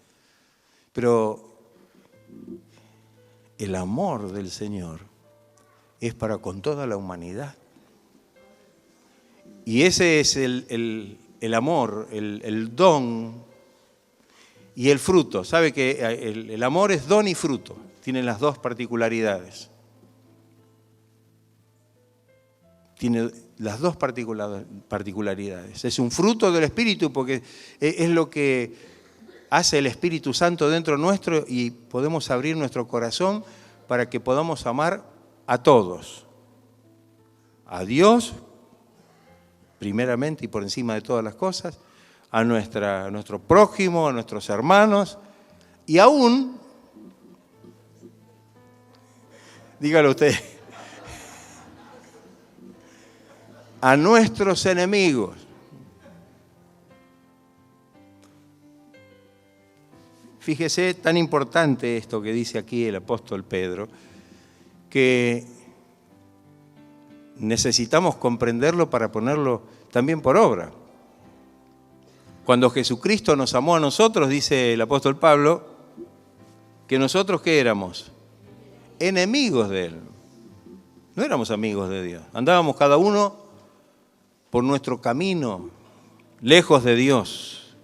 Pero el amor del Señor es para con toda la humanidad. Y ese es el amor, el don y el fruto. ¿Sabe que el amor es don y fruto? Tienen las dos particularidades. Tiene las dos particularidades. Es un fruto del Espíritu porque es lo que hace el Espíritu Santo dentro nuestro y podemos abrir nuestro corazón para que podamos amar a todos. A Dios, primeramente y por encima de todas las cosas, a nuestro prójimo, a nuestros hermanos y aún, dígalo usted, a nuestros enemigos. Fíjese, tan importante esto que dice aquí el apóstol Pedro, que necesitamos comprenderlo para ponerlo también por obra. Cuando Jesucristo nos amó a nosotros, dice el apóstol Pablo, que nosotros ¿qué éramos? Enemigos de Él. No éramos amigos de Dios. Andábamos cada uno por nuestro camino, lejos de Dios.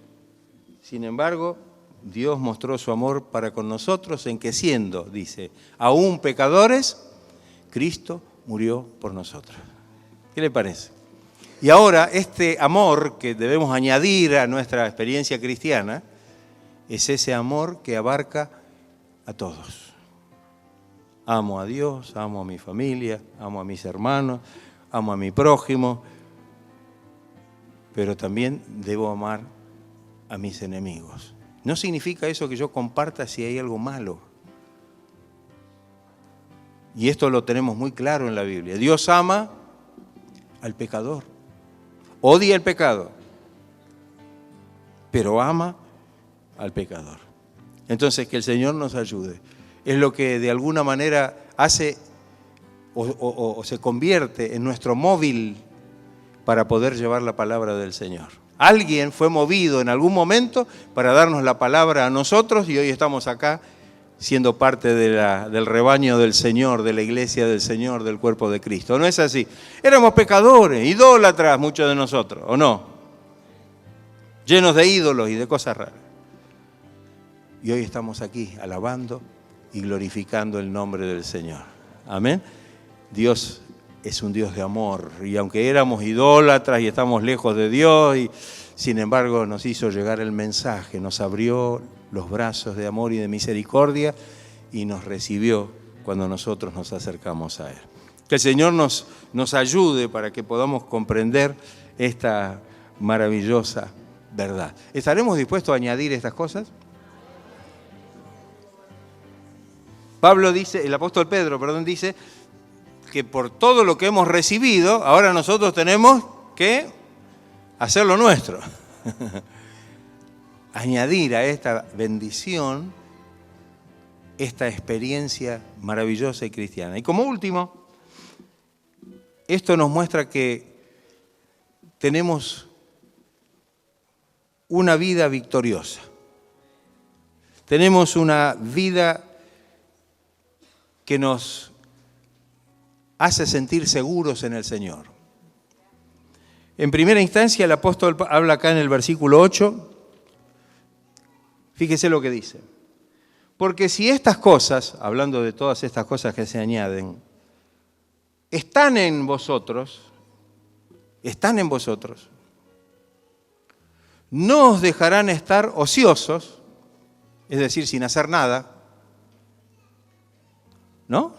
Sin embargo, Dios mostró su amor para con nosotros en que siendo, dice, aún pecadores, Cristo murió por nosotros. ¿Qué le parece? Y ahora este amor que debemos añadir a nuestra experiencia cristiana es ese amor que abarca a todos. Amo a Dios, amo a mi familia, amo a mis hermanos, amo a mi prójimo, pero también debo amar a mis enemigos. No significa eso que yo comparta si hay algo malo. Y esto lo tenemos muy claro en la Biblia. Dios ama al pecador, odia el pecado, pero ama al pecador. Entonces, que el Señor nos ayude. Es lo que de alguna manera hace o se convierte en nuestro móvil para poder llevar la palabra del Señor. Alguien fue movido en algún momento para darnos la palabra a nosotros y hoy estamos acá siendo parte del rebaño del Señor, de la iglesia del Señor, del cuerpo de Cristo. ¿No es así? Éramos pecadores, idólatras muchos de nosotros, ¿o no? Llenos de ídolos y de cosas raras. Y hoy estamos aquí alabando y glorificando el nombre del Señor. Amén. Dios es un Dios de amor y aunque éramos idólatras y estamos lejos de Dios, sin embargo nos hizo llegar el mensaje, nos abrió los brazos de amor y de misericordia y nos recibió cuando nosotros nos acercamos a Él. Que el Señor nos ayude para que podamos comprender esta maravillosa verdad. ¿Estaremos dispuestos a añadir estas cosas? El apóstol Pedro, dice que por todo lo que hemos recibido, ahora nosotros tenemos que hacer lo nuestro. Añadir a esta bendición esta experiencia maravillosa y cristiana. Y como último, esto nos muestra que tenemos una vida victoriosa. Tenemos una vida que nos hace sentir seguros en el Señor. En primera instancia, el apóstol habla acá en el versículo 8, fíjese lo que dice. Porque si estas cosas, hablando de todas estas cosas que se añaden, están en vosotros están en vosotros. No os dejarán estar ociosos, es decir, sin hacer nada, ¿no?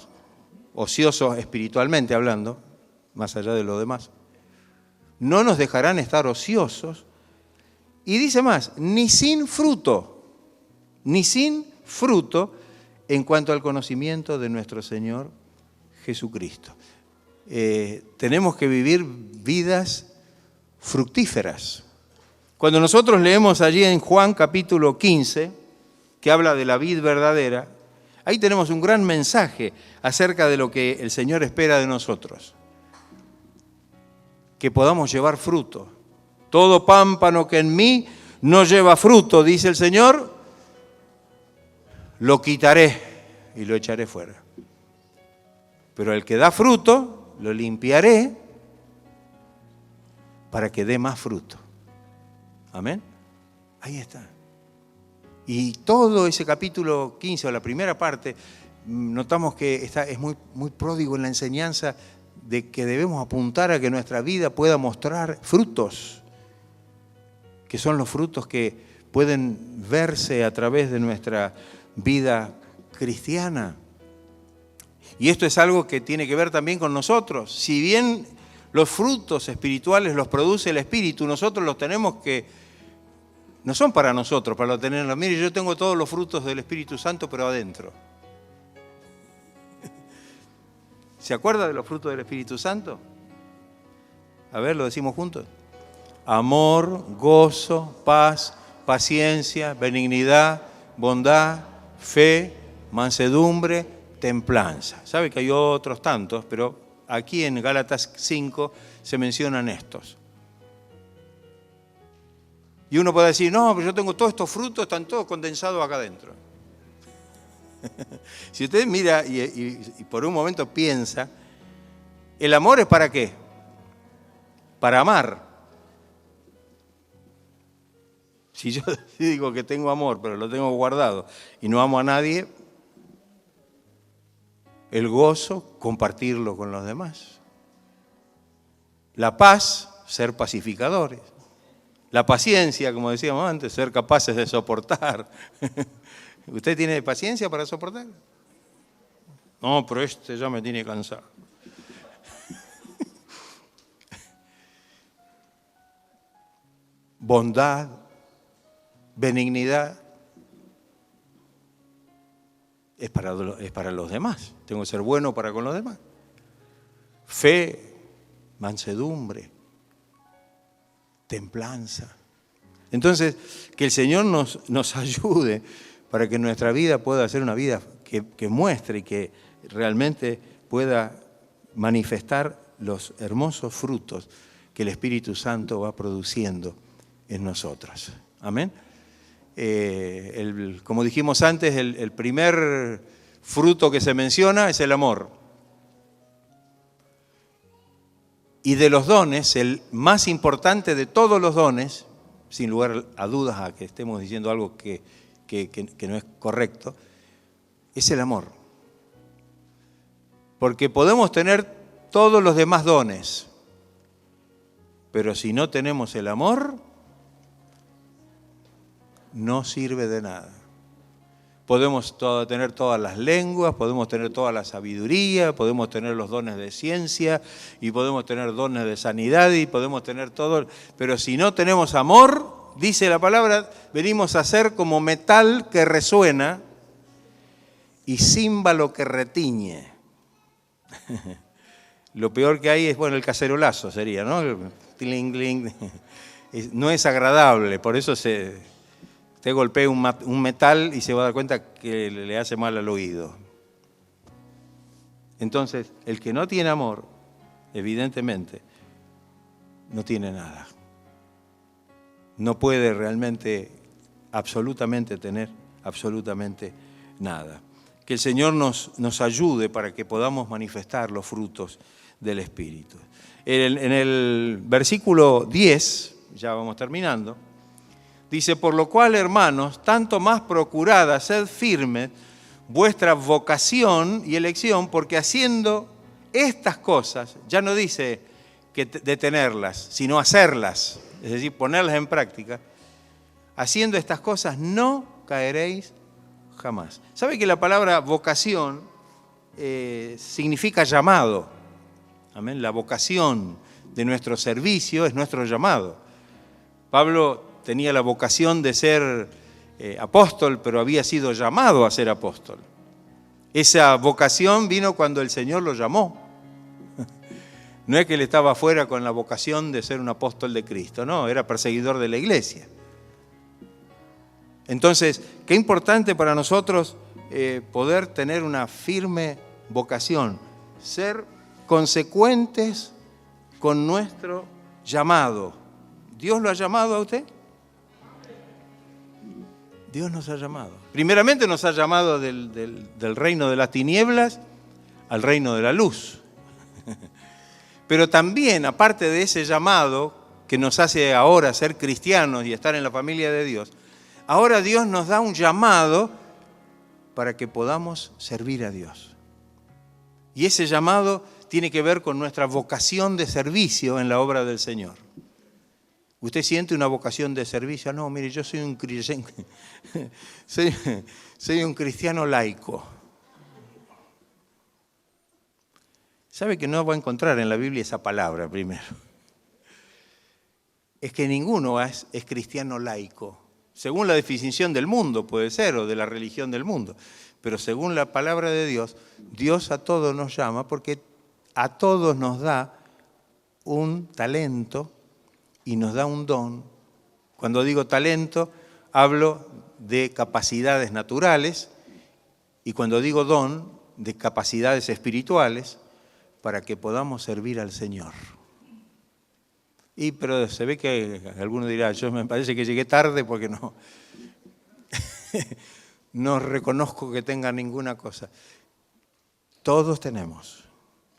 Ociosos espiritualmente hablando, más allá de lo demás. No nos dejarán estar ociosos. Y dice más, ni sin fruto en cuanto al conocimiento de nuestro Señor Jesucristo. Tenemos que vivir vidas fructíferas. Cuando nosotros leemos allí en Juan capítulo 15, que habla de la vid verdadera, ahí tenemos un gran mensaje acerca de lo que el Señor espera de nosotros. Que podamos llevar fruto. Todo pámpano que en mí no lleva fruto, dice el Señor, lo quitaré y lo echaré fuera. Pero el que da fruto, lo limpiaré para que dé más fruto. Amén. Ahí está. Y todo ese capítulo 15, o la primera parte, notamos que es muy pródigo en la enseñanza de que debemos apuntar a que nuestra vida pueda mostrar frutos, que son los frutos que pueden verse a través de nuestra vida cristiana. Y esto es algo que tiene que ver también con nosotros. Si bien los frutos espirituales los produce el Espíritu, nosotros los tenemos que... No son para nosotros, para tenerlos. Mire, yo tengo todos los frutos del Espíritu Santo, pero adentro. ¿Se acuerda de los frutos del Espíritu Santo? A ver, lo decimos juntos. Amor, gozo, paz, paciencia, benignidad, bondad, fe, mansedumbre, templanza. Sabe que hay otros tantos, pero aquí en Gálatas 5 se mencionan estos. Y uno puede decir, no, pero yo tengo todos estos frutos, están todos condensados acá adentro. Si usted mira y por un momento piensa, ¿el amor es para qué? Para amar. Si yo digo que tengo amor, pero lo tengo guardado y no amo a nadie, el gozo, compartirlo con los demás. La paz, ser pacificadores. La paciencia, como decíamos antes, ser capaces de soportar. ¿Usted tiene paciencia para soportar? No, pero este ya me tiene cansado. Bondad, benignidad, es para los demás. Tengo que ser bueno para con los demás. Fe, mansedumbre, templanza. Entonces, que el Señor nos ayude para que nuestra vida pueda ser una vida que muestre y que realmente pueda manifestar los hermosos frutos que el Espíritu Santo va produciendo en nosotros. Amén. Como dijimos antes, el primer fruto que se menciona es el amor. Y de los dones, el más importante de todos los dones, sin lugar a dudas a que estemos diciendo algo que no es correcto, es el amor. Porque podemos tener todos los demás dones, pero si no tenemos el amor, no sirve de nada. Podemos tener todas las lenguas, podemos tener toda la sabiduría, podemos tener los dones de ciencia y podemos tener dones de sanidad y podemos tener todo, pero si no tenemos amor, dice la palabra, venimos a ser como metal que resuena y címbalo que retiñe. Lo peor que hay es, bueno, el cacerolazo sería, ¿no? Tling, tling. No es agradable, por eso usted golpea un metal y se va a dar cuenta que le hace mal al oído. Entonces, el que no tiene amor, evidentemente, no tiene nada. No puede realmente, absolutamente tener absolutamente nada. Que el Señor nos ayude para que podamos manifestar los frutos del Espíritu. En el versículo 10, ya vamos terminando, dice, por lo cual, hermanos, tanto más procurad sed firmes vuestra vocación y elección, porque haciendo estas cosas, ya no dice que detenerlas, sino hacerlas, es decir, ponerlas en práctica. Haciendo estas cosas no caeréis jamás. ¿Sabe que la palabra vocación significa llamado? Amén. La vocación de nuestro servicio es nuestro llamado. Pablo tenía la vocación de ser apóstol, pero había sido llamado a ser apóstol. Esa vocación vino cuando el Señor lo llamó. No es que él estaba afuera con la vocación de ser un apóstol de Cristo, no, era perseguidor de la iglesia. Entonces, qué importante para nosotros poder tener una firme vocación, ser consecuentes con nuestro llamado. ¿Dios lo ha llamado a usted? Dios nos ha llamado. Primeramente nos ha llamado del reino de las tinieblas al reino de la luz. Pero también, aparte de ese llamado que nos hace ahora ser cristianos y estar en la familia de Dios, ahora Dios nos da un llamado para que podamos servir a Dios. Y ese llamado tiene que ver con nuestra vocación de servicio en la obra del Señor. ¿Usted siente una vocación de servicio? No, mire, yo soy un cristiano laico. ¿Sabe que no va a encontrar en la Biblia esa palabra primero? Es que ninguno es cristiano laico. Según la definición del mundo puede ser, o de la religión del mundo. Pero según la palabra de Dios, Dios a todos nos llama porque a todos nos da un talento y nos da un don. Cuando digo talento, hablo de capacidades naturales y cuando digo don, de capacidades espirituales para que podamos servir al Señor. Pero se ve que alguno dirá, yo me parece que llegué tarde porque no reconozco que tenga ninguna cosa. Todos tenemos.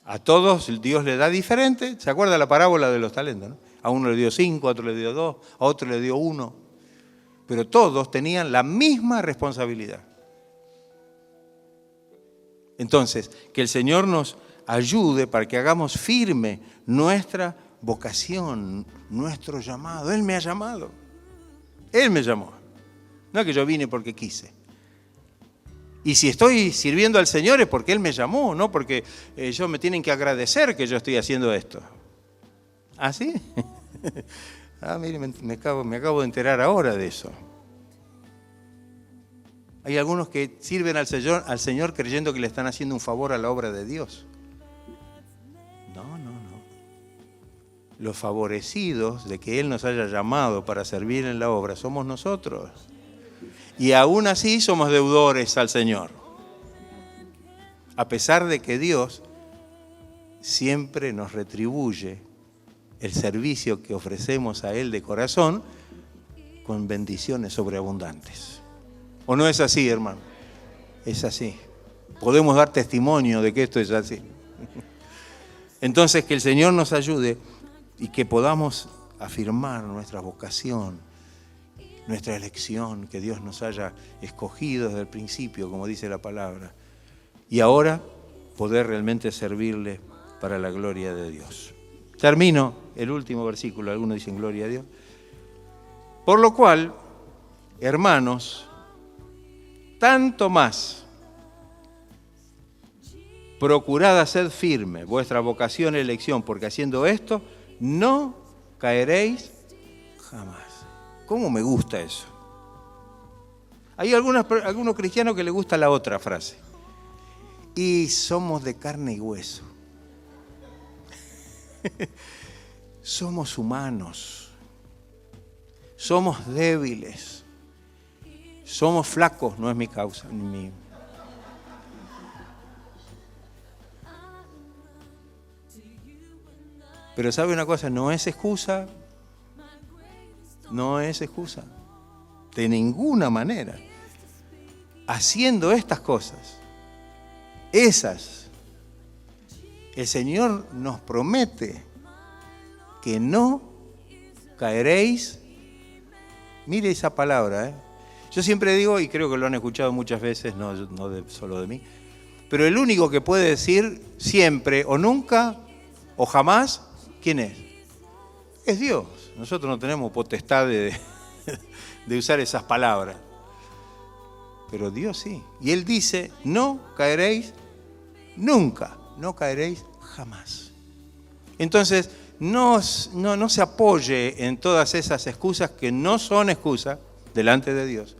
A todos Dios le da diferente. ¿Se acuerda la parábola de los talentos, no? A uno le dio 5, a otro le dio 2, a otro le dio 1. Pero todos tenían la misma responsabilidad. Entonces, que el Señor nos ayude para que hagamos firme nuestra vocación, nuestro llamado. Él me ha llamado. Él me llamó. No es que yo vine porque quise. Y si estoy sirviendo al Señor es porque Él me llamó, no porque ellos me tienen que agradecer que yo estoy haciendo esto. ¿Ah, sí? Mire, me acabo de enterar ahora de eso. Hay algunos que sirven al Señor creyendo que le están haciendo un favor a la obra de Dios. No. Los favorecidos de que Él nos haya llamado para servir en la obra somos nosotros. Y aún así somos deudores al Señor. A pesar de que Dios siempre nos retribuye el servicio que ofrecemos a Él de corazón con bendiciones sobreabundantes. ¿O no es así, hermano? Es así. Podemos dar testimonio de que esto es así. Entonces, que el Señor nos ayude y que podamos afirmar nuestra vocación, nuestra elección, que Dios nos haya escogido desde el principio, como dice la palabra. Y ahora poder realmente servirle para la gloria de Dios. Termino el último versículo, algunos dicen gloria a Dios. Por lo cual, hermanos, tanto más, procurad hacer firme vuestra vocación y elección, porque haciendo esto no caeréis jamás. ¿Cómo me gusta eso? Hay algunos cristianos que les gusta la otra frase. Y somos de carne y hueso. Somos humanos. Somos débiles. Somos flacos, no es mi causa, ni mi. Pero ¿sabe una cosa? No es excusa. No es excusa. De ninguna manera. Haciendo estas cosas, el Señor nos promete que no caeréis. Mire esa palabra, Yo siempre digo, y creo que lo han escuchado muchas veces, no solo de mí, pero el único que puede decir siempre o nunca o jamás ¿quién es? Es Dios. Nosotros no tenemos potestad de usar esas palabras. Pero Dios sí. Y Él dice, no caeréis nunca, no caeréis jamás. Entonces, no se apoye en todas esas excusas que no son excusas delante de Dios.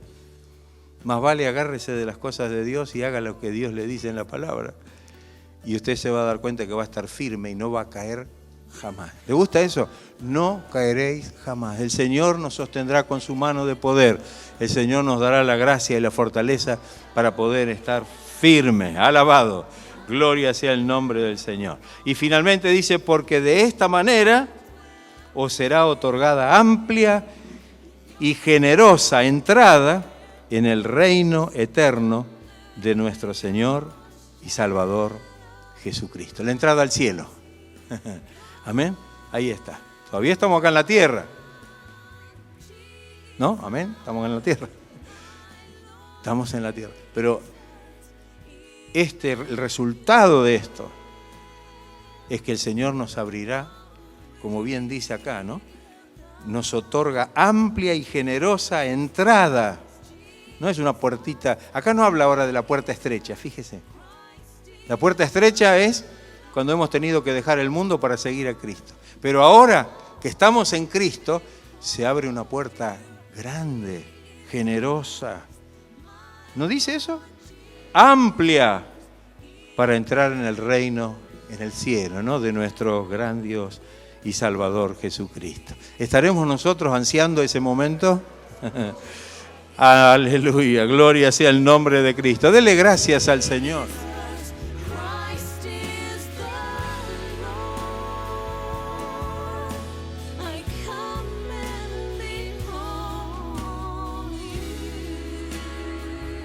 Más vale agárrese de las cosas de Dios y haga lo que Dios le dice en la palabra. Y usted se va a dar cuenta que va a estar firme y no va a caer jamás. ¿Le gusta eso? No caeréis jamás. El Señor nos sostendrá con su mano de poder. El Señor nos dará la gracia y la fortaleza para poder estar firmes. Alabado. Gloria sea el nombre del Señor. Y finalmente dice, porque de esta manera os será otorgada amplia y generosa entrada en el reino eterno de nuestro Señor y Salvador Jesucristo. La entrada al cielo. Amén. Ahí está. Todavía estamos acá en la tierra. ¿No? Amén. Estamos en la tierra. Estamos en la tierra. Pero el resultado de esto es que el Señor nos abrirá, como bien dice acá, ¿no? Nos otorga amplia y generosa entrada. No es una puertita. Acá no habla ahora de la puerta estrecha, fíjese. La puerta estrecha es cuando hemos tenido que dejar el mundo para seguir a Cristo. Pero ahora que estamos en Cristo, se abre una puerta grande, generosa. ¿No dice eso? Amplia para entrar en el reino, en el cielo, ¿no? De nuestro gran Dios y Salvador Jesucristo. ¿Estaremos nosotros ansiando ese momento? Aleluya, gloria sea el nombre de Cristo. Dele gracias al Señor.